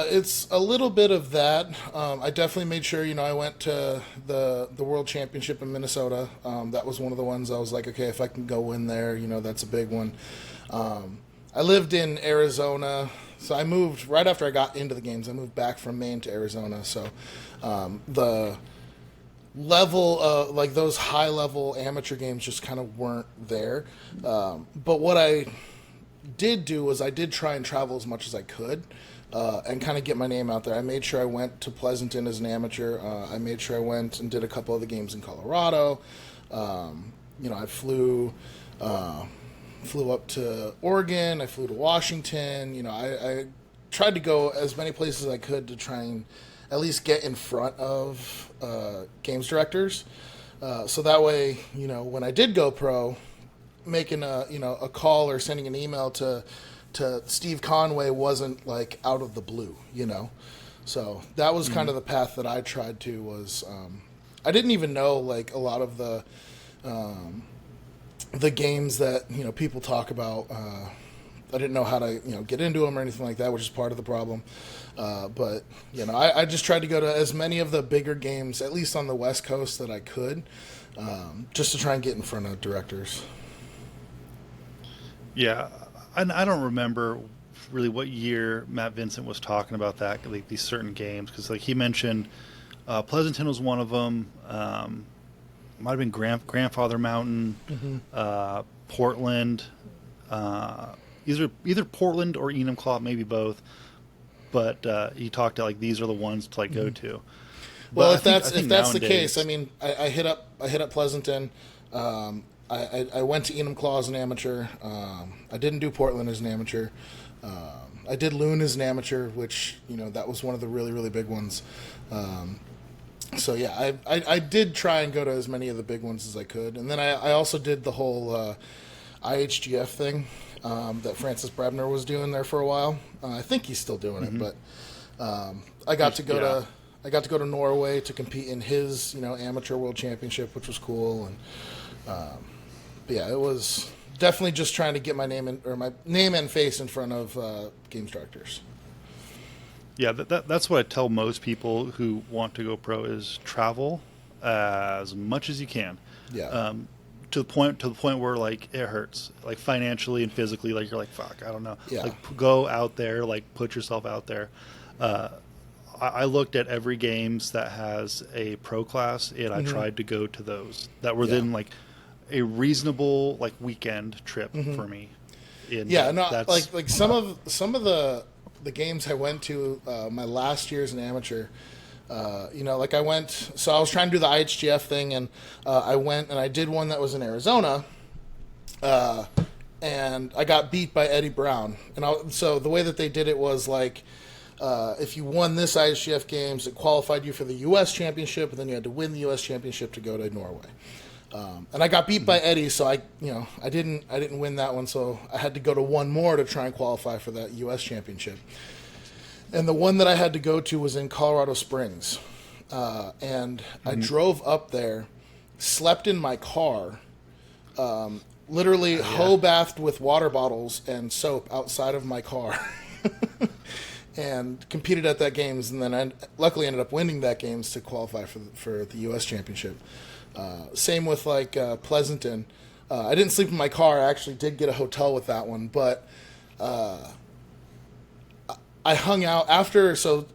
It's a little bit of that. I definitely made sure, I went to the World Championship in Minnesota. That was one of the ones I was like, okay, if I can go in there, that's a big one. I lived in Arizona, so I moved right after I got into the games. I moved back from Maine to Arizona, so the level of like those high level amateur games just kind of weren't there. But what I did do was I did try and travel as much as I could and kind of get my name out there. I made sure I went to Pleasanton as an amateur. I made sure I went and did a couple of the games in Colorado. I flew up to Oregon. I flew to Washington. I tried to go as many places as I could to try and at least get in front of games directors. So that way, when I did go pro, making a call or sending an email to Steve Conway wasn't like out of the blue, So that was kind of the path that I tried to was I didn't even know like a lot of the games that people talk about. I didn't know how to get into them or anything like that, which is part of the problem. But I just tried to go to as many of the bigger games, at least on the West Coast, that I could, just to try and get in front of directors. Yeah, and I don't remember really what year Matt Vincent was talking about that, like these certain games, because like he mentioned Pleasanton was one of them. Might have been Grandfather Mountain, Portland, either Portland or Enumclaw, maybe both. But he talked to like these are the ones to like go to. Well, if that's the case, I mean, I hit up Pleasanton. I went to Enumclaw as an amateur. I didn't do Portland as an amateur. I did Loon as an amateur, which that was one of the really really big ones. So yeah, I did try and go to as many of the big ones as I could, and then I also did the whole IHGF thing that Francis Brebner was doing there for a while. I think he's still doing it, but I got to go to Norway to compete in his amateur world championship, which was cool. And but yeah, it was definitely just trying to get my name and face in front of games directors. Yeah, that's what I tell most people who want to go pro is travel as much as you can. Yeah. To the point where like it hurts, like financially and physically, like you're like, fuck, I don't know. Yeah. Like go out there, like put yourself out there. I looked at every games that has a pro class, and I tried to go to those that were then like a reasonable like weekend trip for me. And like some of the games I went to my last year as an amateur. Like I went, so I was trying to do the IHGF thing, and I went and I did one that was in Arizona, and I got beat by Eddie Brown. And so the way that they did it was like, if you won this IHGF games, it qualified you for the U.S. Championship, and then you had to win the U.S. Championship to go to Norway. And I got beat by Eddie, so I didn't win that one, so I had to go to one more to try and qualify for that U.S. Championship. And the one that I had to go to was in Colorado Springs. And I drove up there, slept in my car, literally hoe-bathed with water bottles and soap outside of my car, and competed at that games. And then I luckily ended up winning that games to qualify for the U.S. Championship. Same with like Pleasanton. I didn't sleep in my car. I actually did get a hotel with that one, but I hung out after. So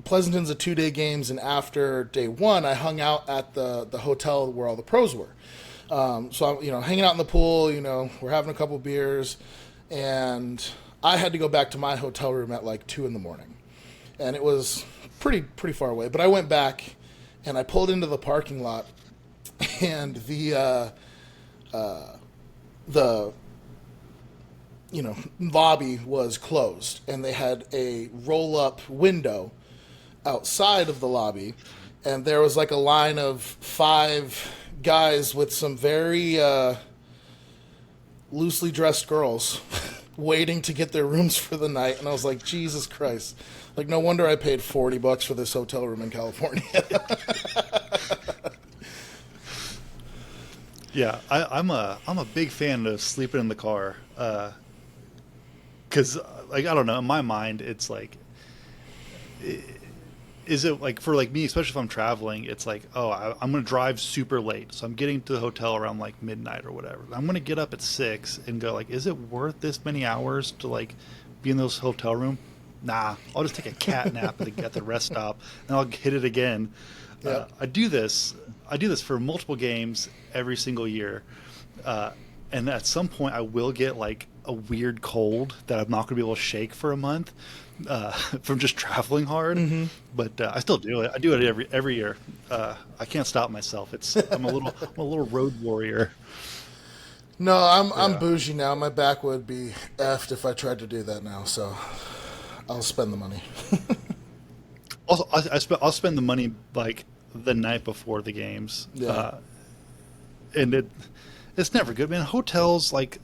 Pleasanton's a 2-day games, and after day one, I hung out at the hotel where all the pros were. So I'm hanging out in the pool. We're having a couple beers, and I had to go back to my hotel room at like 2 a.m, and it was pretty far away. But I went back, and I pulled into the parking lot, and the lobby was closed, and they had a roll-up window outside of the lobby, and there was like a line of 5 guys with some very loosely dressed girls waiting to get their rooms for the night. And I was like, Jesus Christ. Like, no wonder I paid $40 for this hotel room in California. Yeah, I'm a big fan of sleeping in the car, because like, I don't know, in my mind it's like, is it like, for like me, especially if I'm traveling, it's like, oh, I'm going to drive super late, so I'm getting to the hotel around like midnight or whatever. I'm going to get up at 6 and go like, is it worth this many hours to like be in this hotel room? Nah, I'll just take a cat nap at the rest stop, and I'll hit it again. Yep. I do this for multiple games every single year, and at some point I will get like a weird cold that I'm not going to be able to shake for a month from just traveling hard. Mm-hmm. But I still do it. I do it every year. I can't stop myself. I'm a little road warrior. No, I'm bougie now. My back would be effed if I tried to do that now. So I'll spend the money. Also, I'll spend the money like the night before the games. Yeah. And it's never good, man. Hotels, like,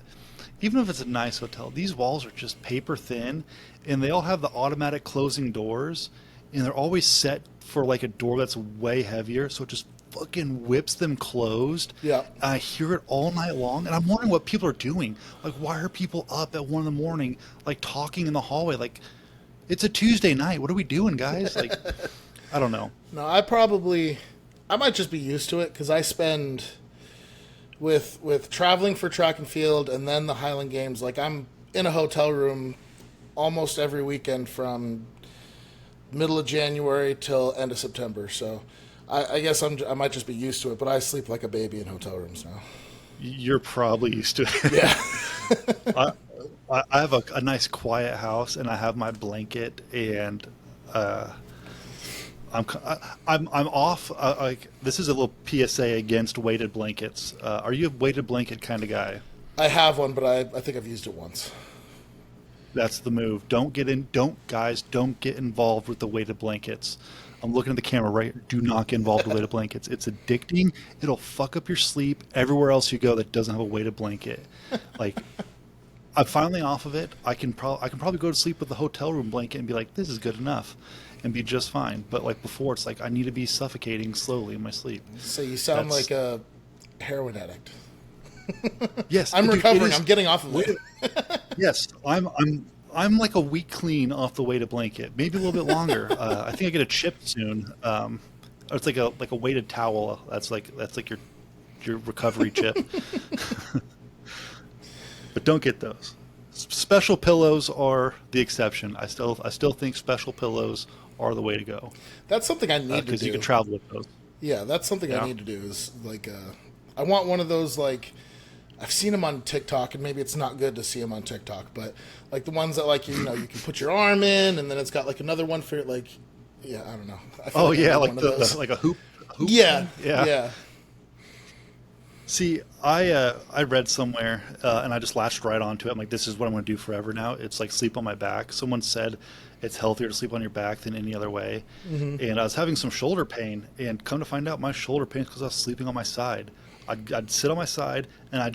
even if it's a nice hotel, these walls are just paper thin, and they all have the automatic closing doors, and they're always set for like a door that's way heavier, so it just fucking whips them closed. Yeah. And I hear it all night long, and I'm wondering what people are doing. Like, why are people up at 1 a.m, like talking in the hallway? Like, it's a Tuesday night. What are we doing, guys? Like, I don't know. No, I might just be used to it, because I spend with traveling for track and field and then the Highland Games, like, I'm in a hotel room almost every weekend from middle of January till end of September. So I guess I might just be used to it, but I sleep like a baby in hotel rooms now. You're probably used to it. Yeah. I have a nice quiet house, and I have my blanket, and I'm off. Like, this is a little PSA against weighted blankets. Are you a weighted blanket kind of guy? I have one, but I think I've used it once. That's the move. Don't get involved with the weighted blankets. I'm looking at the camera, right? Do not get involved with weighted blankets. It's addicting. It'll fuck up your sleep everywhere else you go that doesn't have a weighted blanket. Like, I'm finally off of it. I can probably go to sleep with the hotel room blanket and be like, this is good enough, and be just fine. But like before, it's like I need to be suffocating slowly in my sleep. So you sound like a heroin addict. Yes, I'm recovering. I'm getting off of it. Yes, I'm like a week clean off the weighted blanket, maybe a little bit longer. I think I get a chip soon. It's like a weighted towel. That's like your recovery chip. But don't get those. Special pillows are the exception. I still think special pillows are the way to go. That's something I need to do, because you can travel with those. Yeah, that's something I need to do. Is like, I want one of those, like, I've seen them on TikTok, and maybe it's not good to see them on TikTok, but like the ones that, like, you can put your arm in, and then it's got like another one for, like, yeah, I don't know. I feel like like a hoop. Yeah, thing? Yeah. See, I read somewhere, and I just latched right onto it. I'm like, this is what I'm going to do forever now. It's like sleep on my back. Someone said it's healthier to sleep on your back than any other way. Mm-hmm. And I was having some shoulder pain, and come to find out, my shoulder pain is because I was sleeping on my side. I'd sit on my side, and I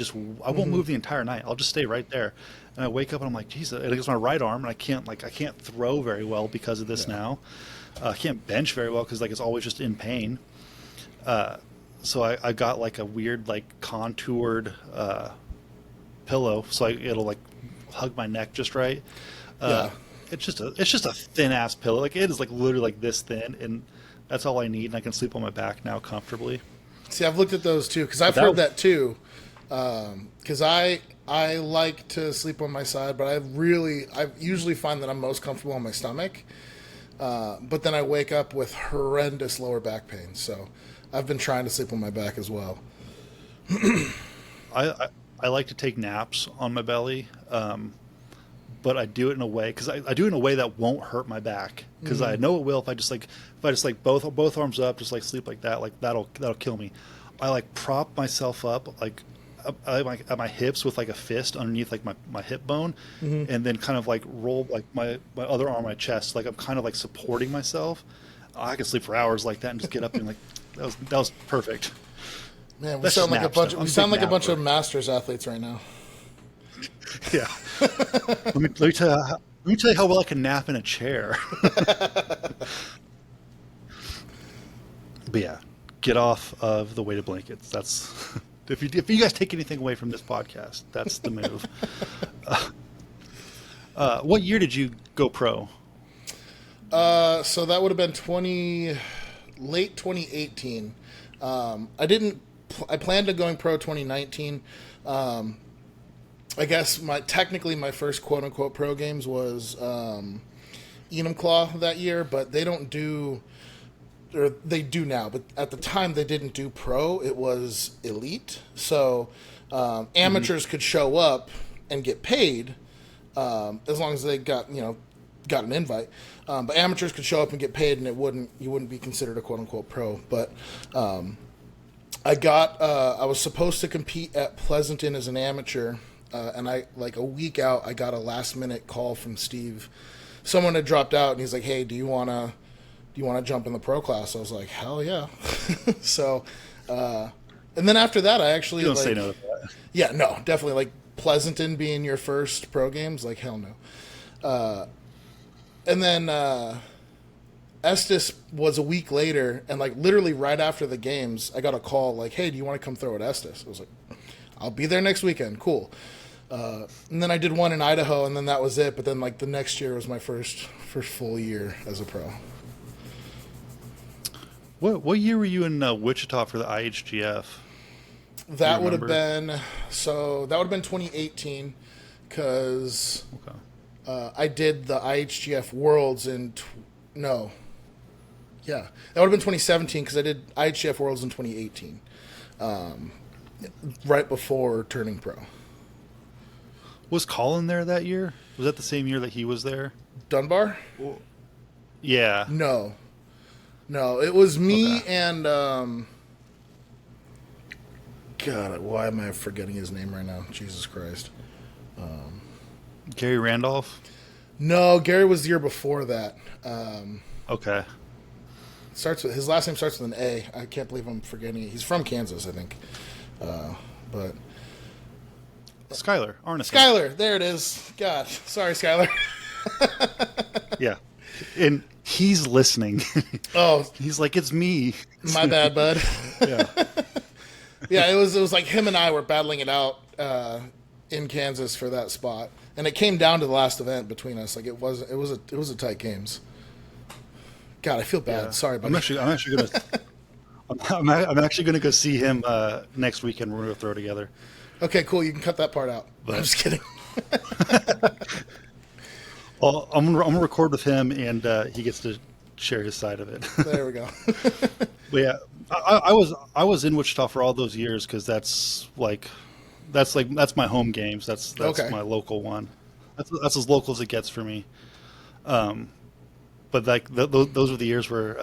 won't move the entire night. I'll just stay right there. And I wake up, and I'm like, Jesus, it is my right arm, and I can't throw very well because of this now. I can't bench very well because, like, it's always just in pain. So I got like a weird, like, contoured pillow, so it'll like hug my neck just right. It's just a thin ass pillow. Like, it is like literally like this thin, and that's all I need, and I can sleep on my back now comfortably. See, I've looked at those too, because I've heard that too. Because I like to sleep on my side, but I usually find that I'm most comfortable on my stomach. But then I wake up with horrendous lower back pain. So I've been trying to sleep on my back as well. I like to take naps on my belly, but I do it in a way because I do it in a way that won't hurt my back because I know it will if I just like both arms up, just like sleep like that, like that'll kill me. I like prop myself up like at my hips with like a fist underneath like my hip bone, and then kind of like roll like my other arm on my chest, like I'm kind of like supporting myself. I can sleep for hours like that and just get up and like that was perfect. Man, we That's sound like nap a bunch. stuff. We I'm a sound big like a bunch napper. of Masters athletes right now. Yeah. Let me tell you how well I can nap in a chair. But yeah, get off of the weighted blankets. That's if you guys take anything away from this podcast, that's the move. What year did you go pro? So that would have been late 2018. I planned on going pro 2019. I guess technically my first quote unquote pro games was Enumclaw that year, but they don't do, or they do now, but at the time they didn't do pro. It was elite. So amateurs could show up and get paid as long as they got an invite. But amateurs could show up and get paid, and you wouldn't be considered a quote unquote pro. But I was supposed to compete at Pleasanton as an amateur, and I like a week out, I got a last minute call from Steve. Someone had dropped out, and he's like, "Hey, do you wanna jump in the pro class?" I was like, "Hell yeah!" So, and then after that, I actually You don't say no to that. Yeah, no, definitely like Pleasanton being your first pro games, like hell no. And then Estes was a week later, and like literally right after the games, I got a call like, "Hey, do you want to come throw at Estes?" I was like, "I'll be there next weekend. Cool." And then I did one in Idaho, and then that was it. But then like the next year was my first full year as a pro. What year were you in Wichita for the IHGF? That would have been 2018 because I did the IHGF Worlds that would have been 2017 because I did IHGF Worlds in 2018, right before turning pro. Was Colin there that year? Was that the same year that he was there? Dunbar? Yeah. No, it was me and God, why am I forgetting his name right now? Jesus Christ. Gary Randolph? No, Gary was the year before that. Okay. His last name starts with an A. I can't believe I'm forgetting it. He's from Kansas, I think. But Skylar Arneson. Skylar, there it is. God, sorry, Skylar. Yeah. And he's listening. Oh, He's like, it's me. my bad, bud. Yeah. Yeah, it was like him and I were battling it out in Kansas for that spot, and it came down to the last event between us. Like it was a tight games. God, I feel bad. Yeah. Sorry, buddy. I'm actually gonna go see him next weekend. We're gonna throw together. Okay, cool. You can cut that part out. But- I'm just kidding. Well, I'm gonna record with him, and he gets to share his side of it. There we go. But yeah, I was in Wichita for all those years because that's my home games. That's Okay. my local one. That's as local as it gets for me. But like those were the years where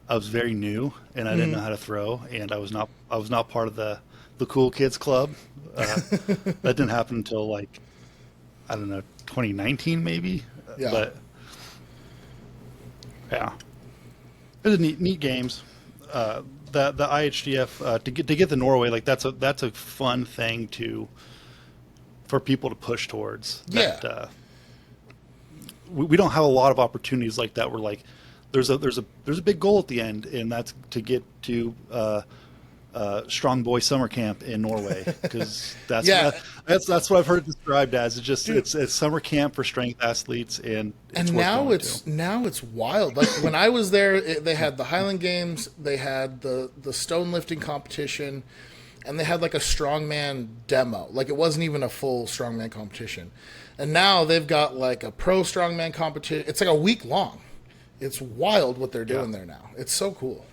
I was very new and I didn't know how to throw, and I was not part of the cool kids club. That didn't happen until like I don't know 2019 maybe. Yeah. But yeah, it was neat games. The IHDF to get to Norway, like that's a fun thing for people to push towards. Yeah. We don't have a lot of opportunities like that. Where like there's a big goal at the end, and that's to get to Strong Boy Summer Camp in Norway, because that's what I've heard it described as. It's just it's summer camp for strength athletes, and now it's wild. Like when I was there, they had the Highland Games, they had the stone lifting competition, and they had like a strongman demo. Like it wasn't even a full strongman competition. And now they've got like a pro strongman competition. It's like a week long. It's wild what they're doing there now. It's so cool.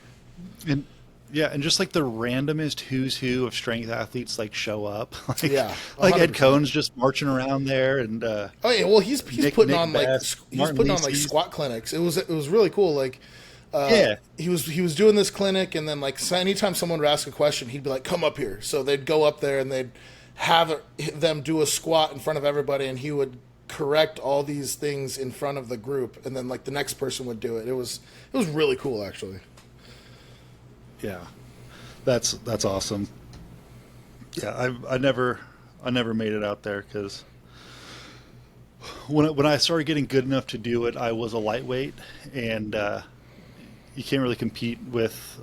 And Yeah, and just like the randomest who's who of strength athletes like show up, like Yeah, like Ed 100%. Cohn's just marching around there, and Oh yeah, well he's putting Nick on like Bass, he's Martin putting on like Lacey's. squat clinics. It was really cool. Like Yeah, he was doing this clinic, and then like so anytime someone would ask a question, he'd be like, "Come up here." So they'd go up there and they'd have them do a squat in front of everybody, and he would correct all these things in front of the group, and then like the next person would do it. It was really cool actually. yeah, that's awesome. Yeah, I never made it out there because when I started getting good enough to do it, I was a lightweight, and you can't really compete with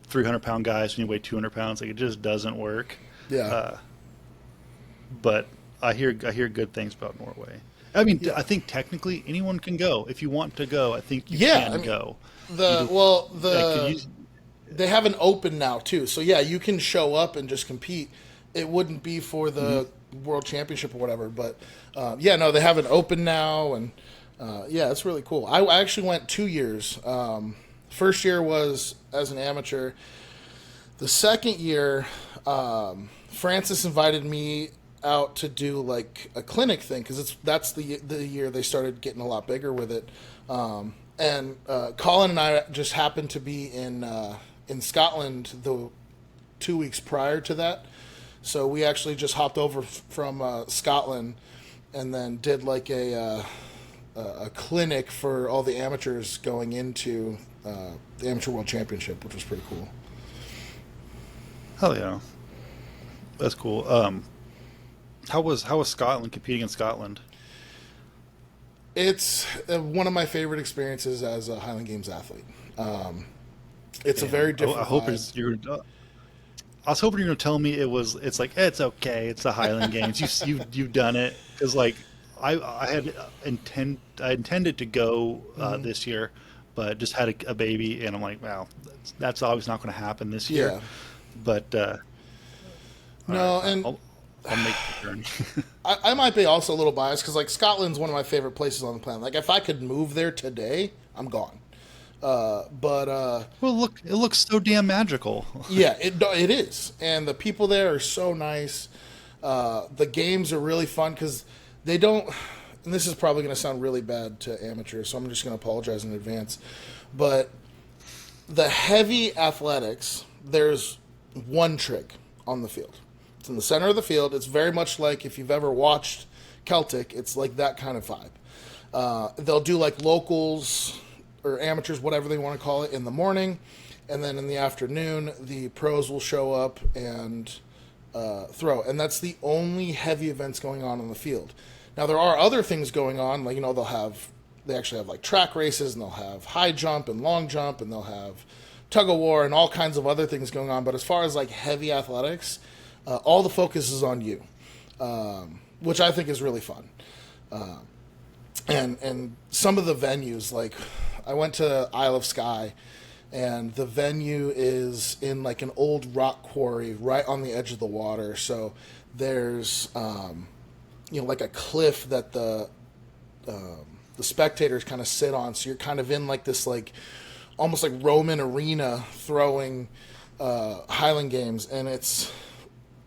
300-pound guys when you weigh 200 pounds. Like it just doesn't work. Yeah, But I hear good things about Norway. I mean, yeah, I think technically anyone can go if you want to go. I think you yeah. can I mean, go. the You, well like, could the you, they have an open now too. So yeah, you can show up and just compete. It wouldn't be for the world championship or whatever, but yeah, no, they have an open now, and yeah, it's really cool. I actually went 2 years. First year was as an amateur. The second year, Francis invited me out to do like a clinic thing because that's the year they started getting a lot bigger with it. And Colin and I just happened to be in Scotland the 2 weeks prior to that, so we actually just hopped over from Scotland and then did like a clinic for all the amateurs going into the Amateur World Championship, which was pretty cool. hell yeah, that's cool. How was Scotland competing in Scotland? It's one of my favorite experiences as a Highland Games athlete. It's a very Damn, different I hope vibe. I was hoping you were gonna tell me it was. It's like it's okay. It's the Highland Games. You've done it because like I intended to go this year, but just had a baby, and I'm like, wow, that's always not going to happen this year. Yeah. But all right, No, and I'll make the journey. I might be also a little biased because like Scotland's one of my favorite places on the planet. Like if I could move there today, I'm gone. But Well, look, it looks so damn magical. yeah, it is, and the people there are so nice. The games are really fun because they don't. And this is probably going to sound really bad to amateurs, so I'm just going to apologize in advance. But the heavy athletics, there's one trick on the field. It's in the center of the field. It's very much like if you've ever watched Celtic. It's like that kind of vibe. They'll do like locals or amateurs, whatever they want to call it, in the morning, and then in the afternoon, the pros will show up and throw. And that's the only heavy events going on the field. Now there are other things going on, like they actually have like track races, and they'll have high jump and long jump, and they'll have tug of war and all kinds of other things going on. But as far as like heavy athletics, all the focus is on you, which I think is really fun. And some of the venues, like I went to Isle of Skye, and the venue is in like an old rock quarry right on the edge of the water. So there's like a cliff that the spectators kind of sit on. So you're kind of in like this like almost like Roman arena throwing Highland Games, and it's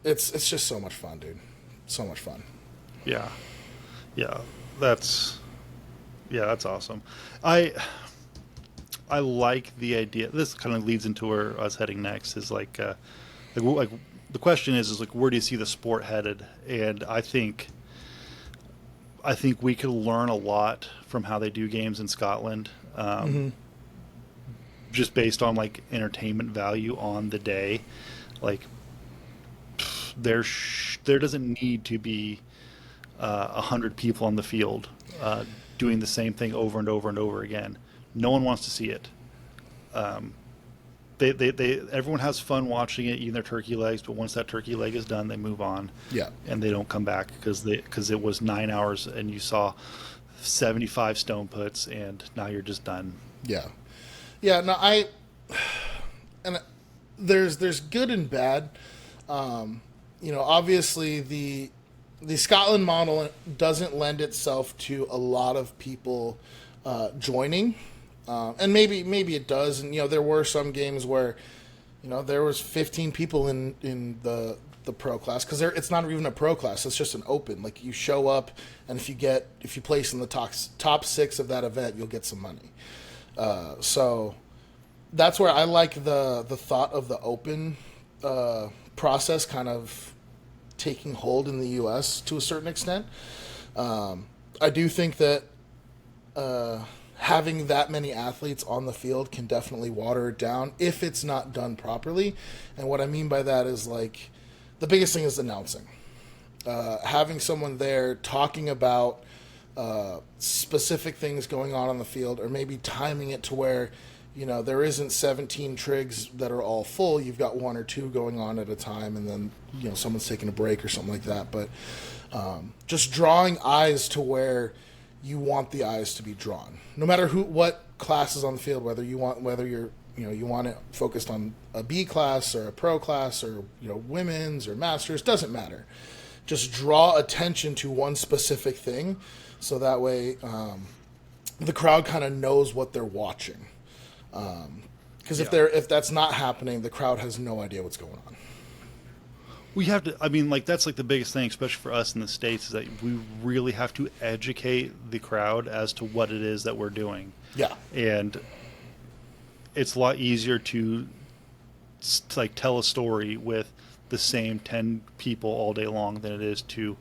just so much fun, dude. So much fun. Yeah, yeah, that's that's awesome. I like the idea. This kind of leads into where I was heading next. Is like the question is like where do you see the sport headed? And I think we could learn a lot from how they do games in Scotland, just based on like entertainment value on the day. Like there doesn't need to be 100 people on the field doing the same thing over and over and over again. No one wants to see it. Everyone has fun watching it, eating their turkey legs, but once that turkey leg is done, they move on. Yeah. And they don't come back because it was 9 hours and you saw 75 stone puts, and now you're just done. Yeah. Yeah. No, and there's good and bad. Obviously the Scotland model doesn't lend itself to a lot of people joining. And maybe it does, and there were some games where there was 15 people in the pro class, because it's not even a pro class, it's just an open. Like, you show up, and if you place in the top 6 of that event, you'll get some money. So that's where I like the thought of the open process kind of taking hold in the US to a certain extent. I do think that having that many athletes on the field can definitely water it down if it's not done properly. And what I mean by that is, like, the biggest thing is announcing. Having someone there talking about specific things going on the field, or maybe timing it to where, there isn't 17 trigs that are all full. You've got 1 or 2 going on at a time, and then, someone's taking a break or something like that. But just drawing eyes to where you want the eyes to be drawn, no matter what class is on the field, whether you want it focused on a B class or a pro class, or women's or masters, doesn't matter. Just draw attention to one specific thing, so that way the crowd kind of knows what they're watching. Because if that's not happening, the crowd has no idea what's going on. We have to, I mean, like, that's like the biggest thing, especially for us in the States, is that we really have to educate the crowd as to what it is that we're doing. Yeah. And it's a lot easier to like tell a story with the same 10 people all day long than it is to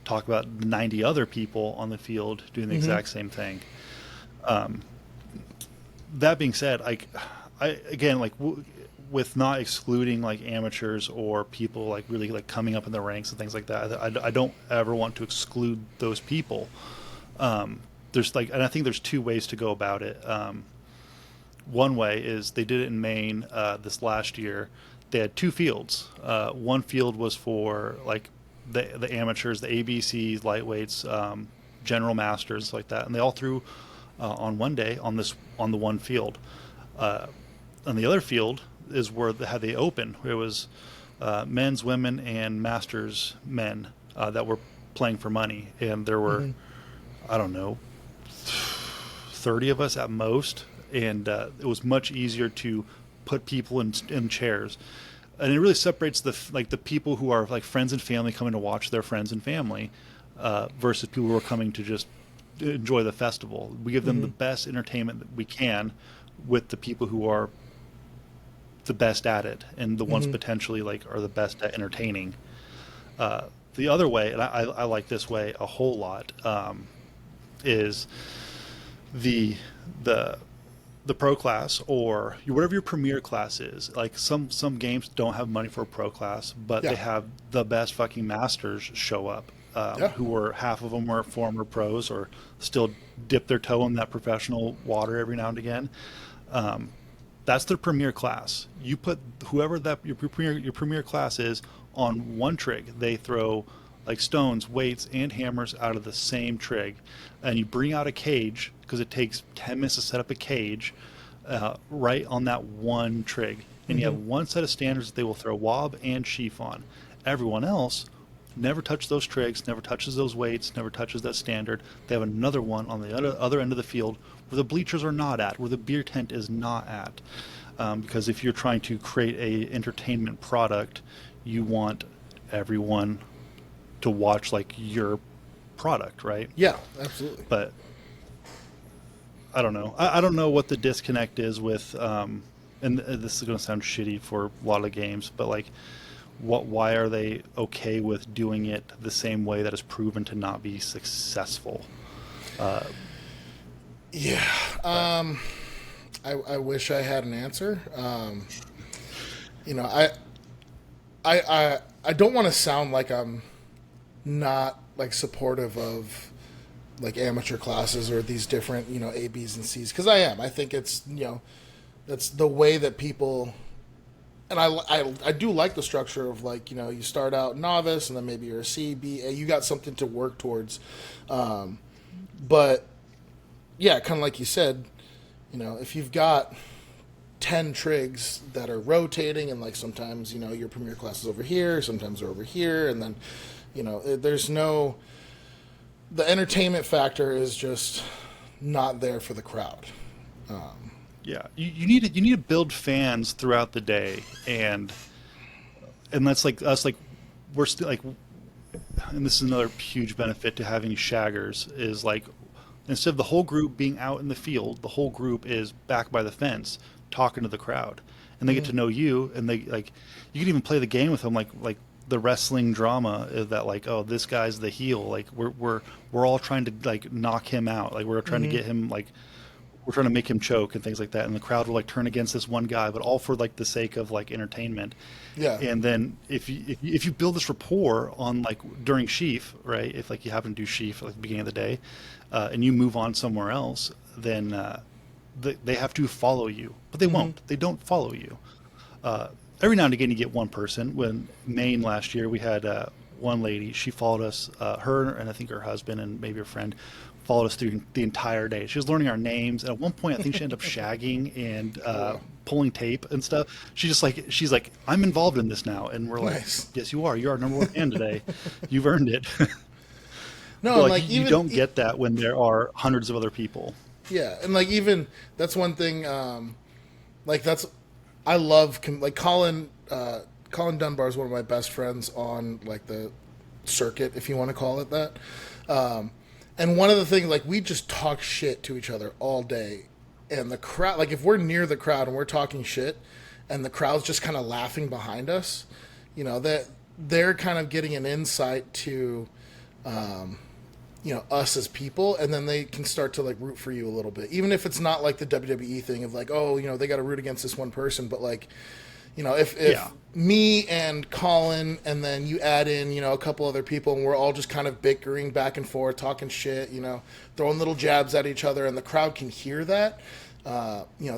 talk about 90 other people on the field doing the exact same thing. That being said, with not excluding like amateurs or people like really like coming up in the ranks and things like that, I don't ever want to exclude those people. There's like, and I think there's 2 ways to go about it. One way is they did it in Maine this last year. They had 2 fields. One field was for like the amateurs, the ABCs, lightweights, general masters, like that, and they all threw on one day on the one field. On the other field is where they had the open. It was men's, women, and masters men that were playing for money, and there were I don't know 30 of us at most, and it was much easier to put people in chairs, and it really separates the people who are like friends and family coming to watch their friends and family versus people who are coming to just enjoy the festival. We give them the best entertainment that we can with the people who are the best at it, and the ones potentially like are the best at entertaining. The other way, and I like this way a whole lot, is the pro class, or whatever your premier class is. Like some games don't have money for a pro class, but they have the best fucking masters show up, who were, half of them were former pros or still dip their toe in that professional water every now and again. That's their premier class. You put whoever that your premier class is on one trig. They throw like stones, weights, and hammers out of the same trig, and you bring out a cage, because it takes 10 minutes to set up a cage right on that one trig, and you have one set of standards that they will throw wob and sheaf on. Everyone else never touches those trigs, never touches those weights, never touches that standard. They have another one on the other end of the field where the bleachers are not at, where the beer tent is not at. Because if you're trying to create a entertainment product, you want everyone to watch like your product, right? Yeah, absolutely. But I don't know. I don't know what the disconnect is with, and this is going to sound shitty for a lot of games, but like, why are they okay with doing it the same way that is proven to not be successful? I wish I had an answer. I don't want to sound like I'm not like supportive of like amateur classes or these different, A, B's, and C's, because I am. I think it's, that's the way that people, and I do like the structure of like, you start out novice and then maybe you're a C, B, A, you got something to work towards. But yeah, kind of like you said, if you've got 10 trigs that are rotating, and like sometimes, your premier class is over here, sometimes they're over here, and then, there's no, the entertainment factor is just not there for the crowd. Yeah, you need to build fans throughout the day, and that's like us, like we're still like, and this is another huge benefit to having shaggers is like, instead of the whole group being out in the field, the whole group is back by the fence talking to the crowd, and they get to know you, and they like, you can even play the game with them, like the wrestling drama is that like, oh, this guy's the heel, like we're all trying to like knock him out, like we're trying to get him, like we're trying to make him choke and things like that, and the crowd will like turn against this one guy, but all for like the sake of like entertainment. Yeah. And then if you build this rapport on like during sheaf, right? If like you happen to do sheaf at like the beginning of the day, and you move on somewhere else, then they have to follow you, but they won't. They don't follow you. Every now and again, you get one person. When Maine last year, we had one lady. She followed us. Her and I think her husband and maybe her friend followed us through the entire day. She was learning our names. And at one point, I think she ended up shagging and pulling tape and stuff. She's like, I'm involved in this now. And we're like, Nice. yes, you are. You're our number one fan today. You've earned it. No, But, like you even don't get that when there are hundreds of other people. yeah, and like even that's one thing. Like that's I love like Colin. Colin Dunbar is one of my best friends on like the circuit, if you want to call it that. And one of the things, like we just talk shit to each other all day, and the crowd, like if we're near the crowd and we're talking shit, and the crowd's just kind of laughing behind us, you know that they're kind of getting an insight to, us as people, and then they can start to like root for you a little bit, even if it's not like the WWE thing of like, oh, they got to root against this one person, but like, if me and Colin, and then you add in, a couple other people, and we're all just kind of bickering back and forth, talking shit, throwing little jabs at each other, and the crowd can hear that,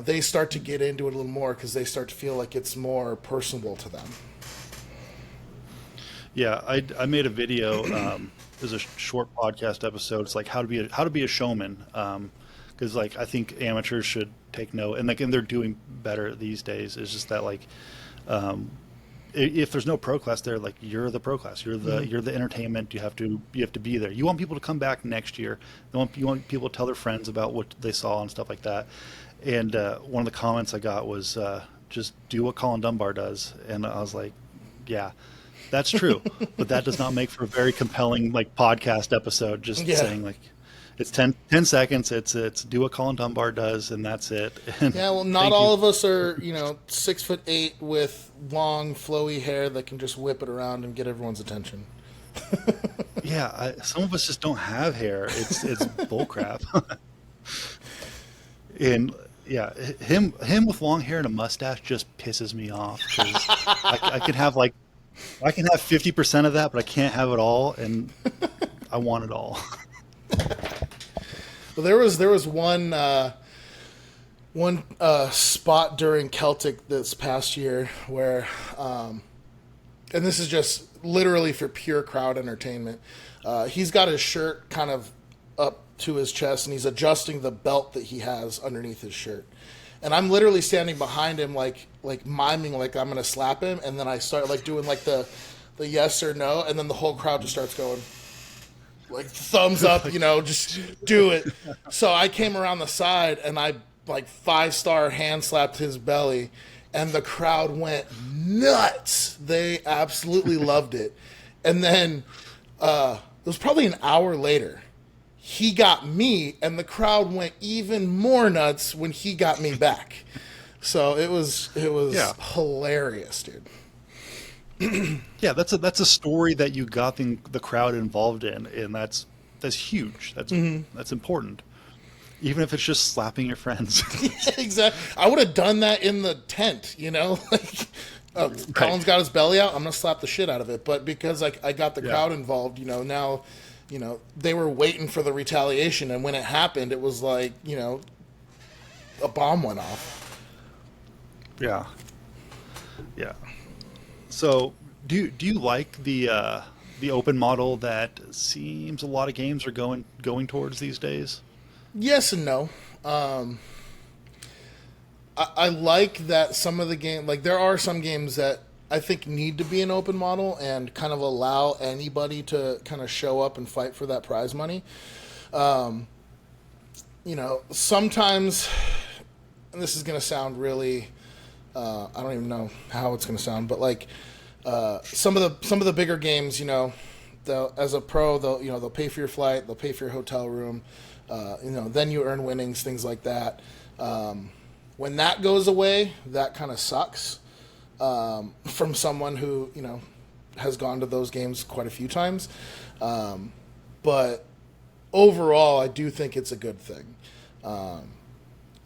they start to get into it a little more because they start to feel like it's more personable to them. Yeah, I made a video. There's a short podcast episode. It's like how to be a showman. Because like I think amateurs should take note, and they're doing better these days. It's just that like, if there's no pro class there, like you're the pro class, you're the entertainment. You have to be there. You want people to come back next year. You want people to tell their friends about what they saw and stuff like that. And one of the comments I got was just do what Colin Dunbar does, and I was like, yeah. That's true, but that does not make for a very compelling like podcast episode. Just saying like, it's 10 seconds. It's do what Colin Dunbar does, and that's it. And yeah, well, not all of us are 6'8" with long flowy hair that can just whip it around and get everyone's attention. Yeah, some of us just don't have hair. It's bullcrap. And yeah, him with long hair and a mustache just pisses me off because I can have 50% of that, but I can't have it all, and I want it all. Well, there was one spot during Celtic this past year where, and this is just literally for pure crowd entertainment. He's got his shirt kind of up to his chest, and he's adjusting the belt that he has underneath his shirt. And I'm literally standing behind him, like miming like I'm gonna slap him, and then I start like doing like the yes or no, and then the whole crowd just starts going like thumbs up, just do it. So I came around the side and I like 5-star hand slapped his belly, and the crowd went nuts. They absolutely loved it. And then it was probably an hour later. He got me, and the crowd went even more nuts when he got me back. So it was hilarious, dude. Yeah, that's a story that you got the crowd involved in, and that's huge. That's important, even if it's just slapping your friends. Yeah, exactly. I would have done that in the tent, like. Colin's got his belly out. I'm gonna slap the shit out of it, but because I got the crowd involved, now. They were waiting for the retaliation, and when it happened, it was like, a bomb went off. Yeah. Yeah. So, do you like the open model that seems a lot of games are going towards these days? Yes and no. I like that some of the game, like there are some games that I think need to be an open model and kind of allow anybody to kind of show up and fight for that prize money. Sometimes, and this is going to sound really, I don't even know how it's going to sound, but like some of the bigger games, as a pro, they'll pay for your flight, they'll pay for your hotel room, then you earn winnings, things like that. When that goes away, that kind of sucks. From someone who has gone to those games quite a few times, but overall, I do think it's a good thing.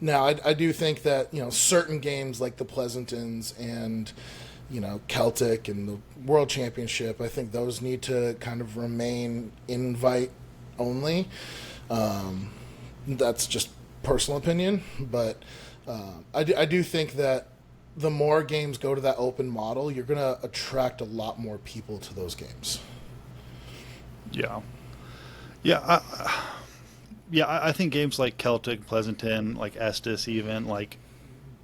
Now, I do think that certain games like the Pleasantons and Celtic and the World Championship, I think those need to kind of remain invite only. That's just personal opinion, but I do think that the more games go to that open model, you're going to attract a lot more people to those games. I think games like Celtic, Pleasanton, like Estes even, like,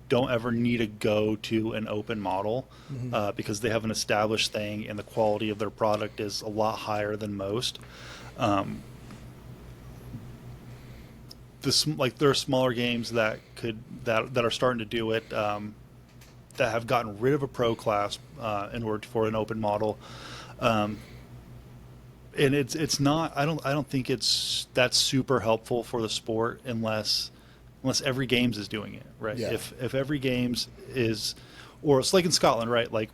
don't ever need to go to an open model because they have an established thing and the quality of their product is a lot higher than most. There are smaller games that are starting to do it that have gotten rid of a pro class in order for an open model. And it's not. I don't think that's super helpful for the sport unless every games is doing it, right? Yeah. If every games is, or it's like in Scotland, right? Like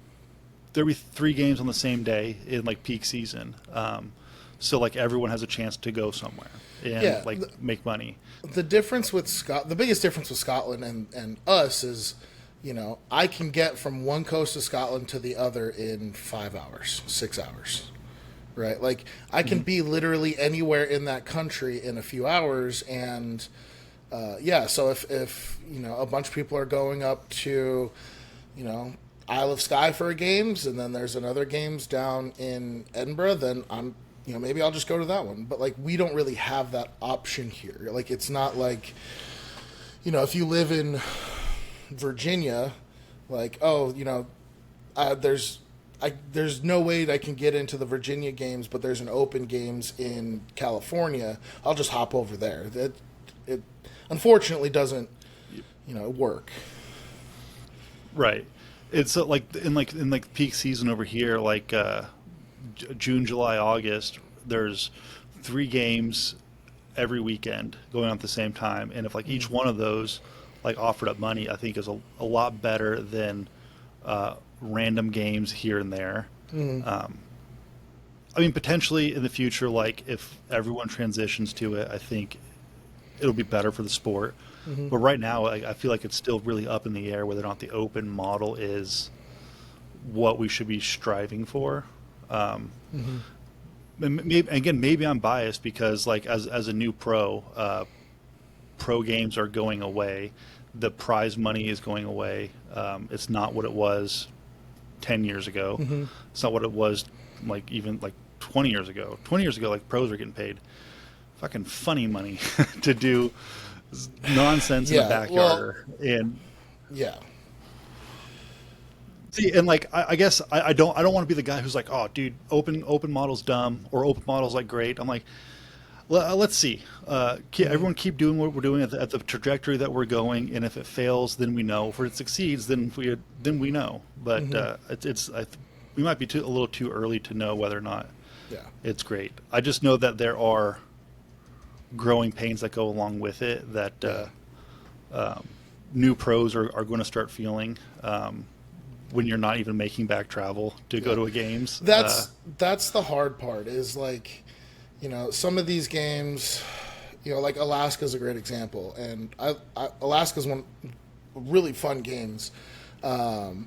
there'll be 3 games on the same day in like peak season, so like everyone has a chance to go somewhere and make money. The difference with the biggest difference with Scotland and us is, I can get from one coast of Scotland to the other in 5 hours, 6 hours. Right, like I can be literally anywhere in that country in a few hours, and so if a bunch of people are going up to Isle of Skye for games, and then there's another games down in Edinburgh, then I'm maybe I'll just go to that one. But like we don't really have that option here. Like it's not like if you live in Virginia, like there's no way that I can get into the Virginia games, but there's an open games in California. I'll just hop over there. It unfortunately doesn't, work. Right. It's like in peak season over here, like June, July, August. There's 3 games every weekend going on at the same time, and if like each one of those like offered up money, I think is a lot better than random games here and there. I mean, potentially in the future, like if everyone transitions to it, I think it'll be better for the sport. But right now, I feel like it's still really up in the air whether or not the open model is what we should be striving for. Maybe I'm biased because like as a new pro games are going away. The prize money is going away. It's not what it was 10 years ago. It's not what it was like even like 20 years ago. 20 years ago, like pros were getting paid fucking funny money to do nonsense in the backyard. See, and like I guess I don't want to be the guy who's like, oh dude, open model's dumb or open model's like great. I'm like, let's see. Everyone keep doing what we're doing at the trajectory that we're going, and if it fails, then we know. If it succeeds, then we know. But we might be a little too early to know whether or not it's great. I just know that there are growing pains that go along with it that new pros are going to start feeling when you're not even making back travel to go to a games. That's the hard part is like, some of these games, like Alaska's a great example, and Alaska's one really fun games, and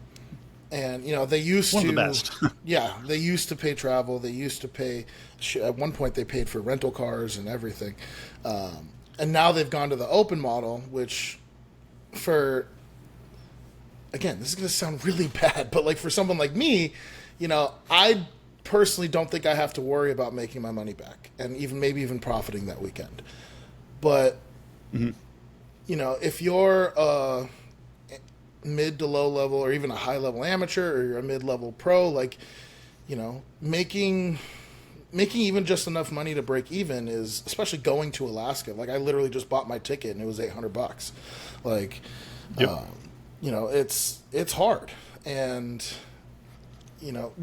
they used one to of the best. they used to pay travel. They used to pay. At one point, they paid for rental cars and everything, and now they've gone to the open model, which, again, this is going to sound really bad, but like for someone like me, I personally don't think I have to worry about making my money back and maybe even profiting that weekend. But if you're a mid to low level or even a high level amateur or you're a mid-level pro, like making even just enough money to break even is, especially going to Alaska, like I literally just bought my ticket and it was $800. Like Yep. It's hard, and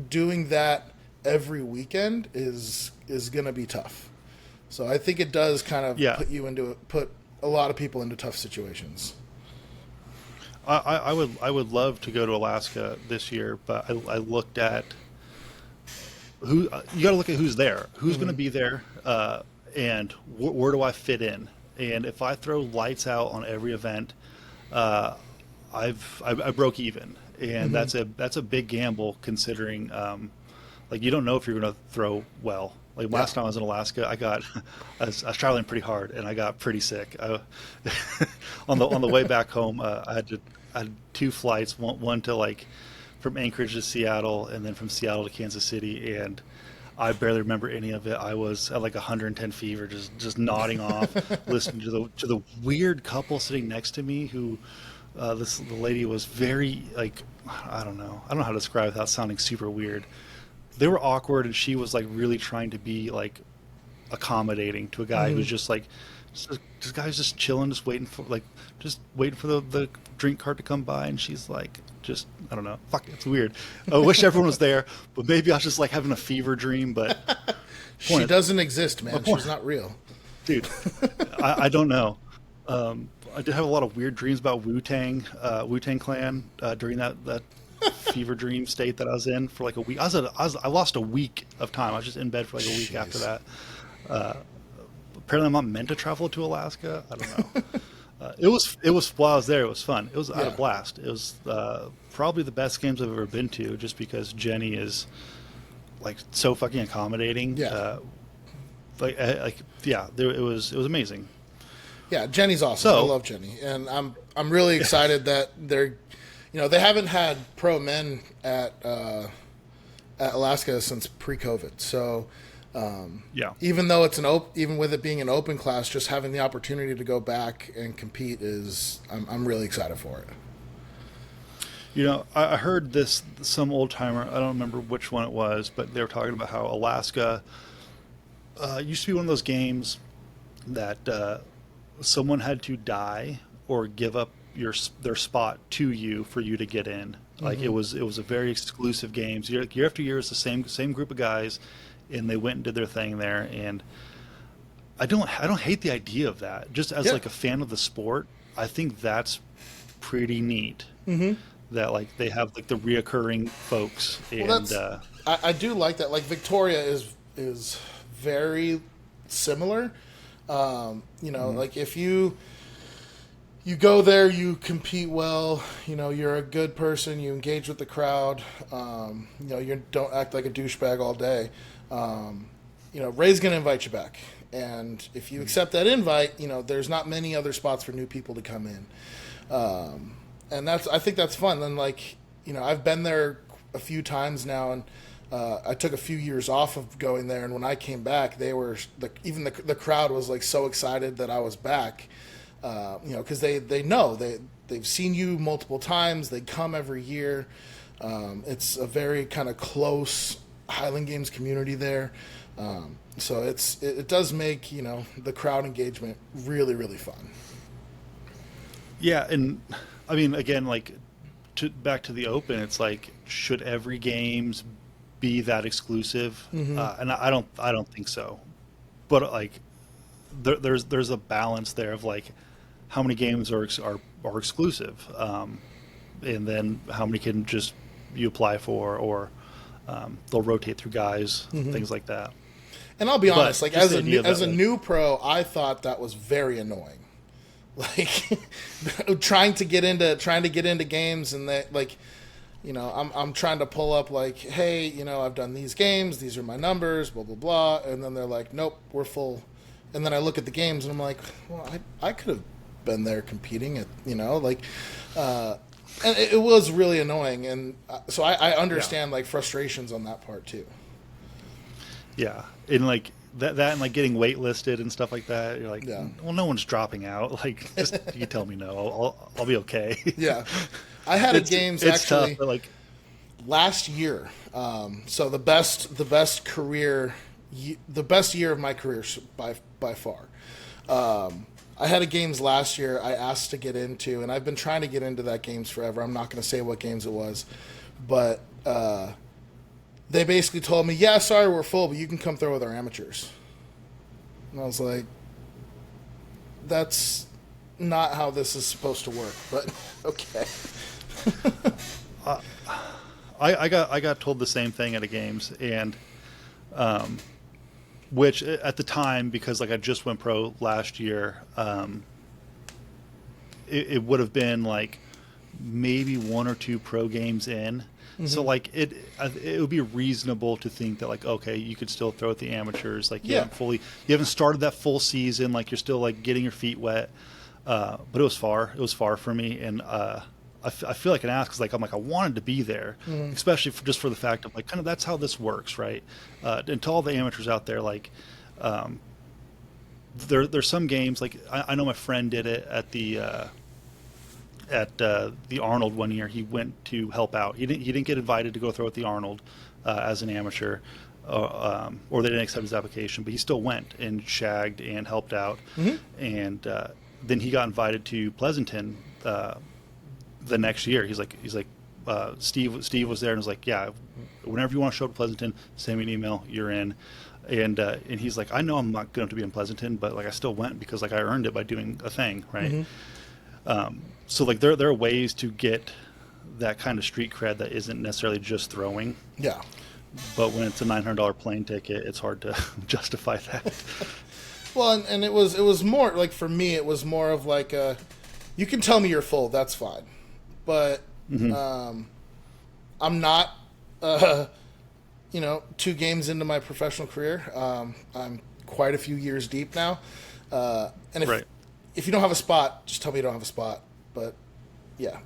doing that every weekend is going to be tough. So I think it does kind of put a lot of people into tough situations. I would love to go to Alaska this year, but I looked at who you got to look at who's there, who's going to be there, and where do I fit in? And if I throw lights out on every event, I broke even, and that's a big gamble considering like you don't know if you're going to throw well. Like last time I was in Alaska, I was traveling pretty hard and I got pretty sick. On the way back home, I had 2 flights, one to from Anchorage to Seattle, and then from Seattle to Kansas City, and I barely remember any of it. I was at 110 fever, just nodding off, listening to the weird couple sitting next to me who. The lady was very I don't know how to describe it without sounding super weird. They were awkward, and she was really trying to be accommodating to a guy who's just this guy's just chilling, just waiting for the drink cart to come by, and she's just I don't know, fuck, it's weird. I wish everyone was there, but maybe I was just having a fever dream. But she doesn't exist, man. She's not real, dude. I don't know. I did have a lot of weird dreams about Wu-Tang Clan during that fever dream state that I was in for a week. I lost a week of time. I was just in bed for a week after that. Apparently, I'm not meant to travel to Alaska. I don't know. It was while I was there. It was fun. It was I had a blast. It was probably the best games I've ever been to, just because Jenny is so fucking accommodating. Yeah. It was amazing. Yeah, Jenny's awesome. I love Jenny, and I'm really excited that they're, they haven't had pro men at Alaska since pre-COVID. So, even though it's even with it being an open class, just having the opportunity to go back and compete I'm really excited for it. I heard some old timer. I don't remember which one it was, but they were talking about how Alaska used to be one of those games that. Someone had to die or give up their spot to you for you to get in. It was a very exclusive games. Year after year, it's the same group of guys, and they went and did their thing there. And I don't hate the idea of that. Just as a fan of the sport, I think that's pretty neat. Mm-hmm. That they have the reoccurring folks. Well, I do like that. Victoria is very similar. If you go there, you compete well, you're a good person, you engage with the crowd, you don't act like a douchebag all day. Ray's going to invite you back. And if you accept that invite, there's not many other spots for new people to come in. And I think that's fun. And I've been there a few times now, and I took a few years off of going there, and when I came back, they were the crowd was so excited that I was back, because they know they've seen you multiple times. They come every year. It's a very kind of close Highland Games community there, so it does make the crowd engagement really, really fun. Yeah, and I mean again back to the open, it's should every games be that exclusive? Mm-hmm. And I don't think so. But there's a balance there of how many games are exclusive, and then how many can just you apply for, or they'll rotate through guys, things like that. And I'll be honest, as a new pro, I thought that was very annoying. Trying to get into games, and that I'm trying to pull up hey, I've done these games, these are my numbers, blah blah blah, and then they're like, nope, we're full. And then I look at the games and I'm like, well, I could have been there competing at and it was really annoying, and so I understand frustrations on that part too. Yeah, and that and getting waitlisted and stuff like that, you're well, no one's dropping out. Just you tell me no, I'll be okay. Yeah, I had it's actually tough, but last year. So the best year of my career by far. I had a games last year I asked to get into, and I've been trying to get into that games forever. I'm not going to say what games it was, but they basically told me, yeah, sorry, we're full, but you can come throw with our amateurs. And I was like, that's not how this is supposed to work, but okay. I got told the same thing at a games, and which at the time, because like I just went pro last year, it would have been like maybe 1 or 2 pro games in. Mm-hmm. So like it would be reasonable to think that like, okay, you could still throw at the amateurs. Like you haven't started that full season. Like you're still like getting your feet wet. But it was far for me. And, I feel like an ass because like I wanted to be there, especially just for the fact of like kind of that's how this works, right? And to all the amateurs out there, like there's some games like I know my friend did it at the Arnold one year. He went to help out. He didn't get invited to go throw at the Arnold as an amateur, or they didn't accept his application, but he still went and shagged and helped out, and then he got invited to Pleasanton. The next year, he's like, Steve was there and was like, yeah, whenever you want to show up to Pleasanton, send me an email, you're in. And he's like, I know I'm not going to be in Pleasanton, but like I still went because like I earned it by doing a thing, right? So like there are ways to get that kind of street cred that isn't necessarily just throwing. Yeah. But when it's a $900 plane ticket, it's hard to justify that. Well, and it was more like for me, it was more of like you can tell me you're full, that's fine. But I'm not, 2 games into my professional career. I'm quite a few years deep now. And if you don't have a spot, just tell me you don't have a spot. But, yeah.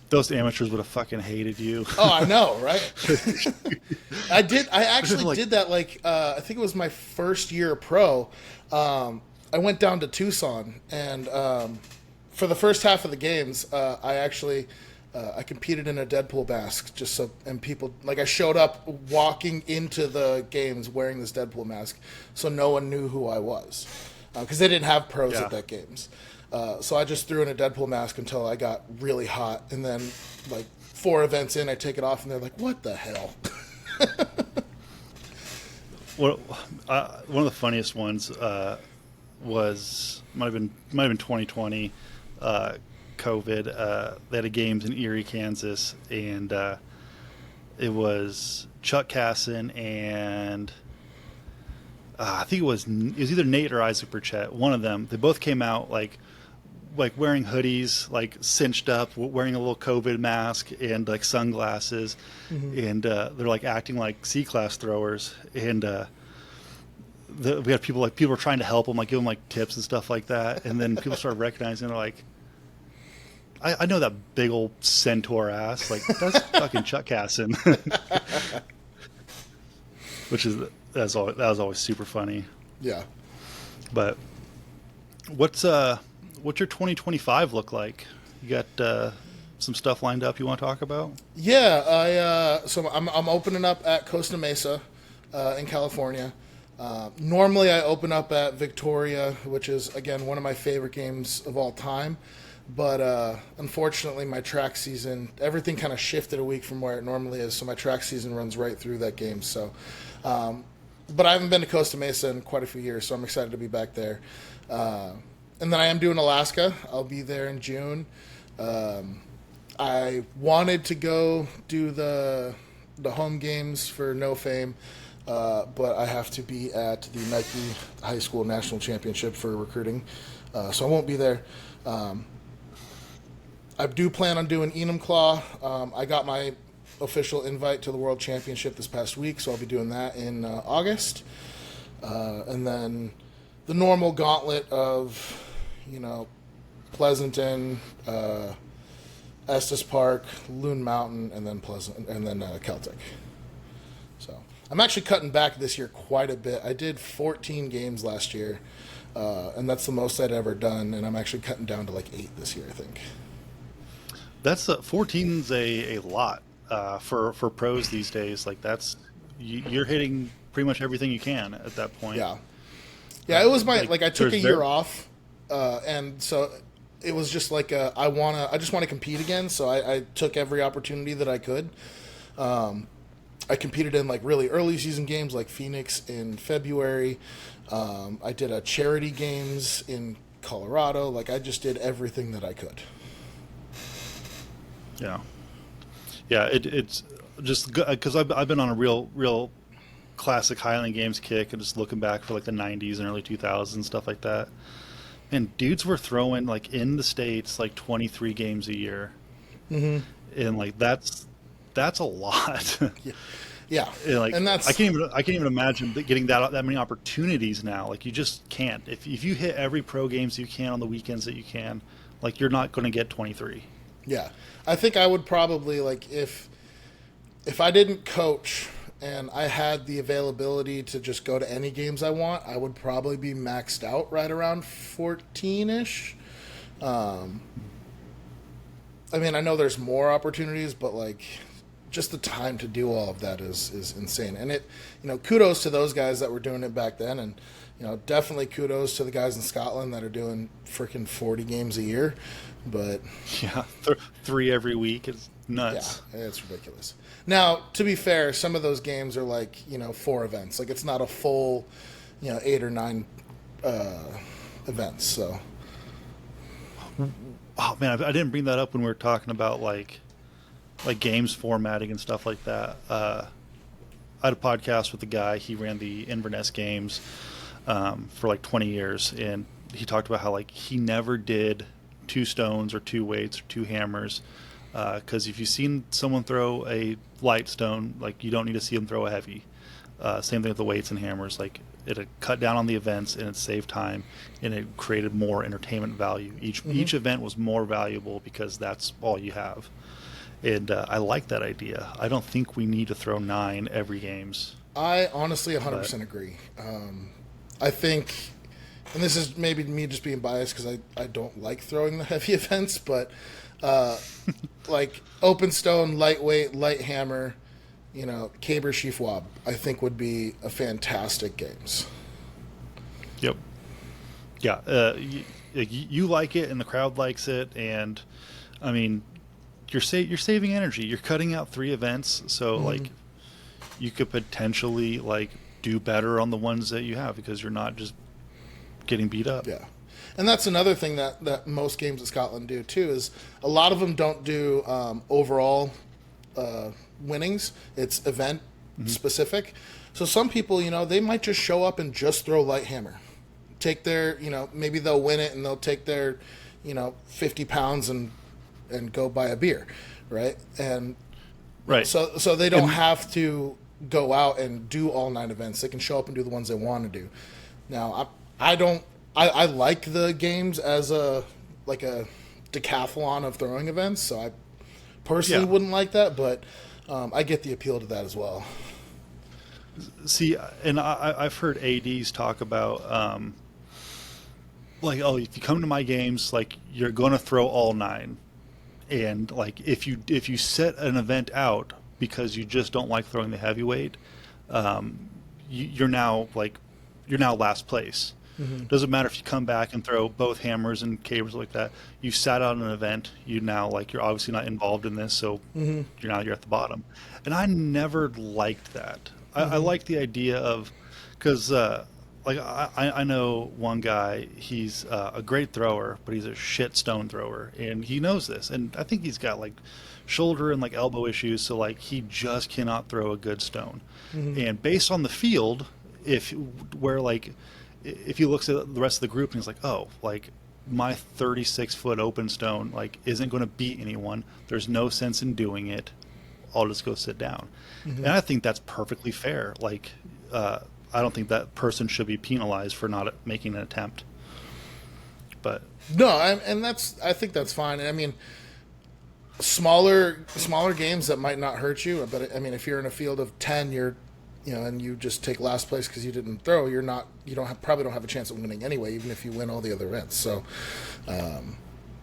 Those amateurs would have fucking hated you. Oh, I know, right? I actually did that, I think it was my first year pro. I went down to Tucson, and for the first half of the games, I competed in a Deadpool mask, and people, like, I showed up walking into the games wearing this Deadpool mask, so no one knew who I was, because they didn't have pros at that games. So I just threw in a Deadpool mask until I got really hot, and then, like, 4 events in, I take it off, and they're like, what the hell? Well, one of the funniest ones might have been 2020, COVID. They had a games in Erie, Kansas, and it was Chuck Casson and I think it was either Nate or Isaac Burchett. One of them. They both came out like wearing hoodies, like cinched up, wearing a little COVID mask and like sunglasses, and they're like acting like C-class throwers. And we had people were trying to help them, like give them like tips and stuff like that. And then people started recognizing, they're like, I know that big old centaur ass, like that's fucking Chuck Casson. That was always super funny. Yeah. But what's your 2025 look like? You got some stuff lined up you want to talk about? Yeah, so I'm opening up at Costa Mesa in California. Normally I open up at Victoria, which is again one of my favorite games of all time. But unfortunately, my track season, everything kind of shifted a week from where it normally is, so my track season runs right through that game. So, but I haven't been to Costa Mesa in quite a few years, so I'm excited to be back there. And then I am doing Alaska. I'll be there in June. I wanted to go do the home games for No Fame, but I have to be at the Nike High School National Championship for recruiting, so I won't be there. I do plan on doing Enumclaw. I got my official invite to the World Championship this past week, so I'll be doing that in August. And then the normal gauntlet of, Pleasanton, Estes Park, Loon Mountain, and then Celtic. So I'm actually cutting back this year quite a bit. I did 14 games last year, and that's the most I'd ever done, and I'm actually cutting down to like 8 this year, I think. That's 14's a lot for pros these days. Like you're hitting pretty much everything you can at that point. Yeah. Yeah, it was my I took a there's year off, and so it was just like I just want to compete again. So I took every opportunity that I could. I competed in like really early season games like Phoenix in February. I did a charity games in Colorado. Like I just did everything that I could. Yeah, yeah. It's just because I've been on a real classic Highland Games kick and just looking back for like the '90s and early 2000s stuff like that. And dudes were throwing like in the States like 23 games a year, Mm-hmm. and like that's a lot. Yeah, yeah. And, like and that's I can't even imagine getting that many opportunities now. Like you just can't. If you hit every pro games you can on the weekends that you can, like you're not going to get 23. yeah. I think I would probably like if I didn't coach and I had the availability to just go to any games I want, I would probably be maxed out right around 14-ish. I mean, I know there's more opportunities, but like just the time to do all of that is insane. And it, kudos to those guys that were doing it back then, and definitely kudos to the guys in Scotland that are doing freaking 40 games a year. But Yeah, 3 every week is nuts. yeah, it's ridiculous. Now, to be fair, some of those games are like 4 events. Like it's not a full 8 or 9 events. So Oh man, I didn't bring that up when we were talking about like games formatting and stuff like that. I had a podcast with a guy. He ran the Inverness Games for like 20 years, and he talked about how like he never did 2 stones or 2 weights or 2 hammers, because if you've seen someone throw a light stone, like you don't need to see them throw a heavy. Same thing with the weights and hammers. Like it cut down on the events and it saved time and it created more entertainment value. Each event was more valuable because that's all you have. And I like that idea. I don't think we need to throw 9 every games. I honestly 100% agree. I think, and this is maybe me just being biased because I don't like throwing the heavy events, but like open stone, lightweight, light hammer, caber sheaf wob, I think would be a fantastic games. Yep. Yeah. You like it and the crowd likes it, and I mean, you're saving energy. You're cutting out 3 events, so like you could potentially like do better on the ones that you have because you're not just getting beat up. Yeah. And that's another thing that most games in Scotland do too, is a lot of them don't do overall winnings. It's event specific. So some people, they might just show up and just throw light hammer. Take their, maybe they'll win it and they'll take their, 50 pounds and go buy a beer, right? And Right. so they don't have to go out and do all 9 events. They can show up and do the ones they want to do. Now, I like the games as a decathlon of throwing events, so I personally wouldn't like that, but I get the appeal to that as well. See, and I've heard ADs talk about like, oh, if you come to my games, like you're going to throw all 9, and like if you set an event out because you just don't like throwing the heavyweight, you're now last place. Doesn't matter if you come back and throw both hammers and cabers like that. You sat out an event. You're obviously not involved in this, so you're at the bottom. And I never liked that. I like the idea of, because like I know one guy. He's a great thrower, but he's a shit stone thrower, and he knows this. And I think he's got like shoulder and like elbow issues, so like he just cannot throw a good stone. And based on the field, if he looks at the rest of the group and he's like, oh, like my 36-foot open stone like isn't going to beat anyone. There's no sense in doing it. I'll just go sit down. And I think that's perfectly fair. Like, I don't think that person should be penalized for not making an attempt. But no, I think that's fine. I mean, smaller games that might not hurt you, but I mean, if you're in a field of 10, and you just take last place because you didn't throw, probably don't have a chance of winning anyway, even if you win all the other events. So,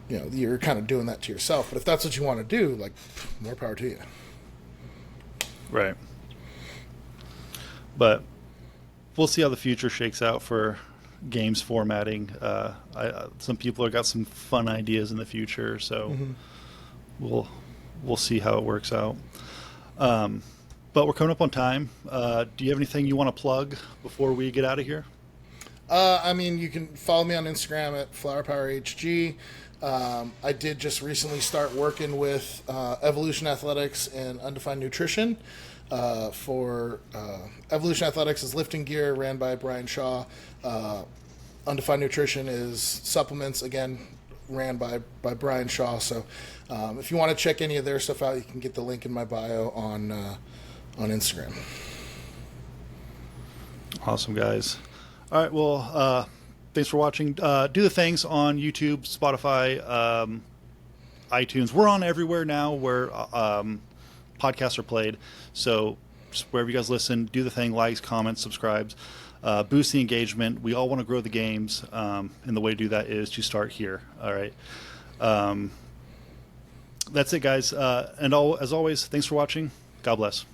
you're kind of doing that to yourself. But if that's what you want to do, like, more power to you. Right. But we'll see how the future shakes out for games formatting. Some people have got some fun ideas in the future, so we'll see how it works out. But we're coming up on time. Do you have anything you want to plug before we get out of here? I mean, you can follow me on Instagram at FlowerPowerHG. I did just recently start working with Evolution Athletics and Undefined Nutrition. For Evolution Athletics is lifting gear, ran by Brian Shaw. Undefined Nutrition is supplements, again, ran by Brian Shaw. So if you want to check any of their stuff out, you can get the link in my bio on Instagram. Awesome, guys. All right, well, thanks for watching. Do the things on YouTube, Spotify, iTunes. We're on everywhere now where podcasts are played. So just wherever you guys listen, do the thing, likes, comments, subscribes, boost the engagement. We all want to grow the games, and the way to do that is to start here. All right. That's it, guys. And as always, thanks for watching. God bless.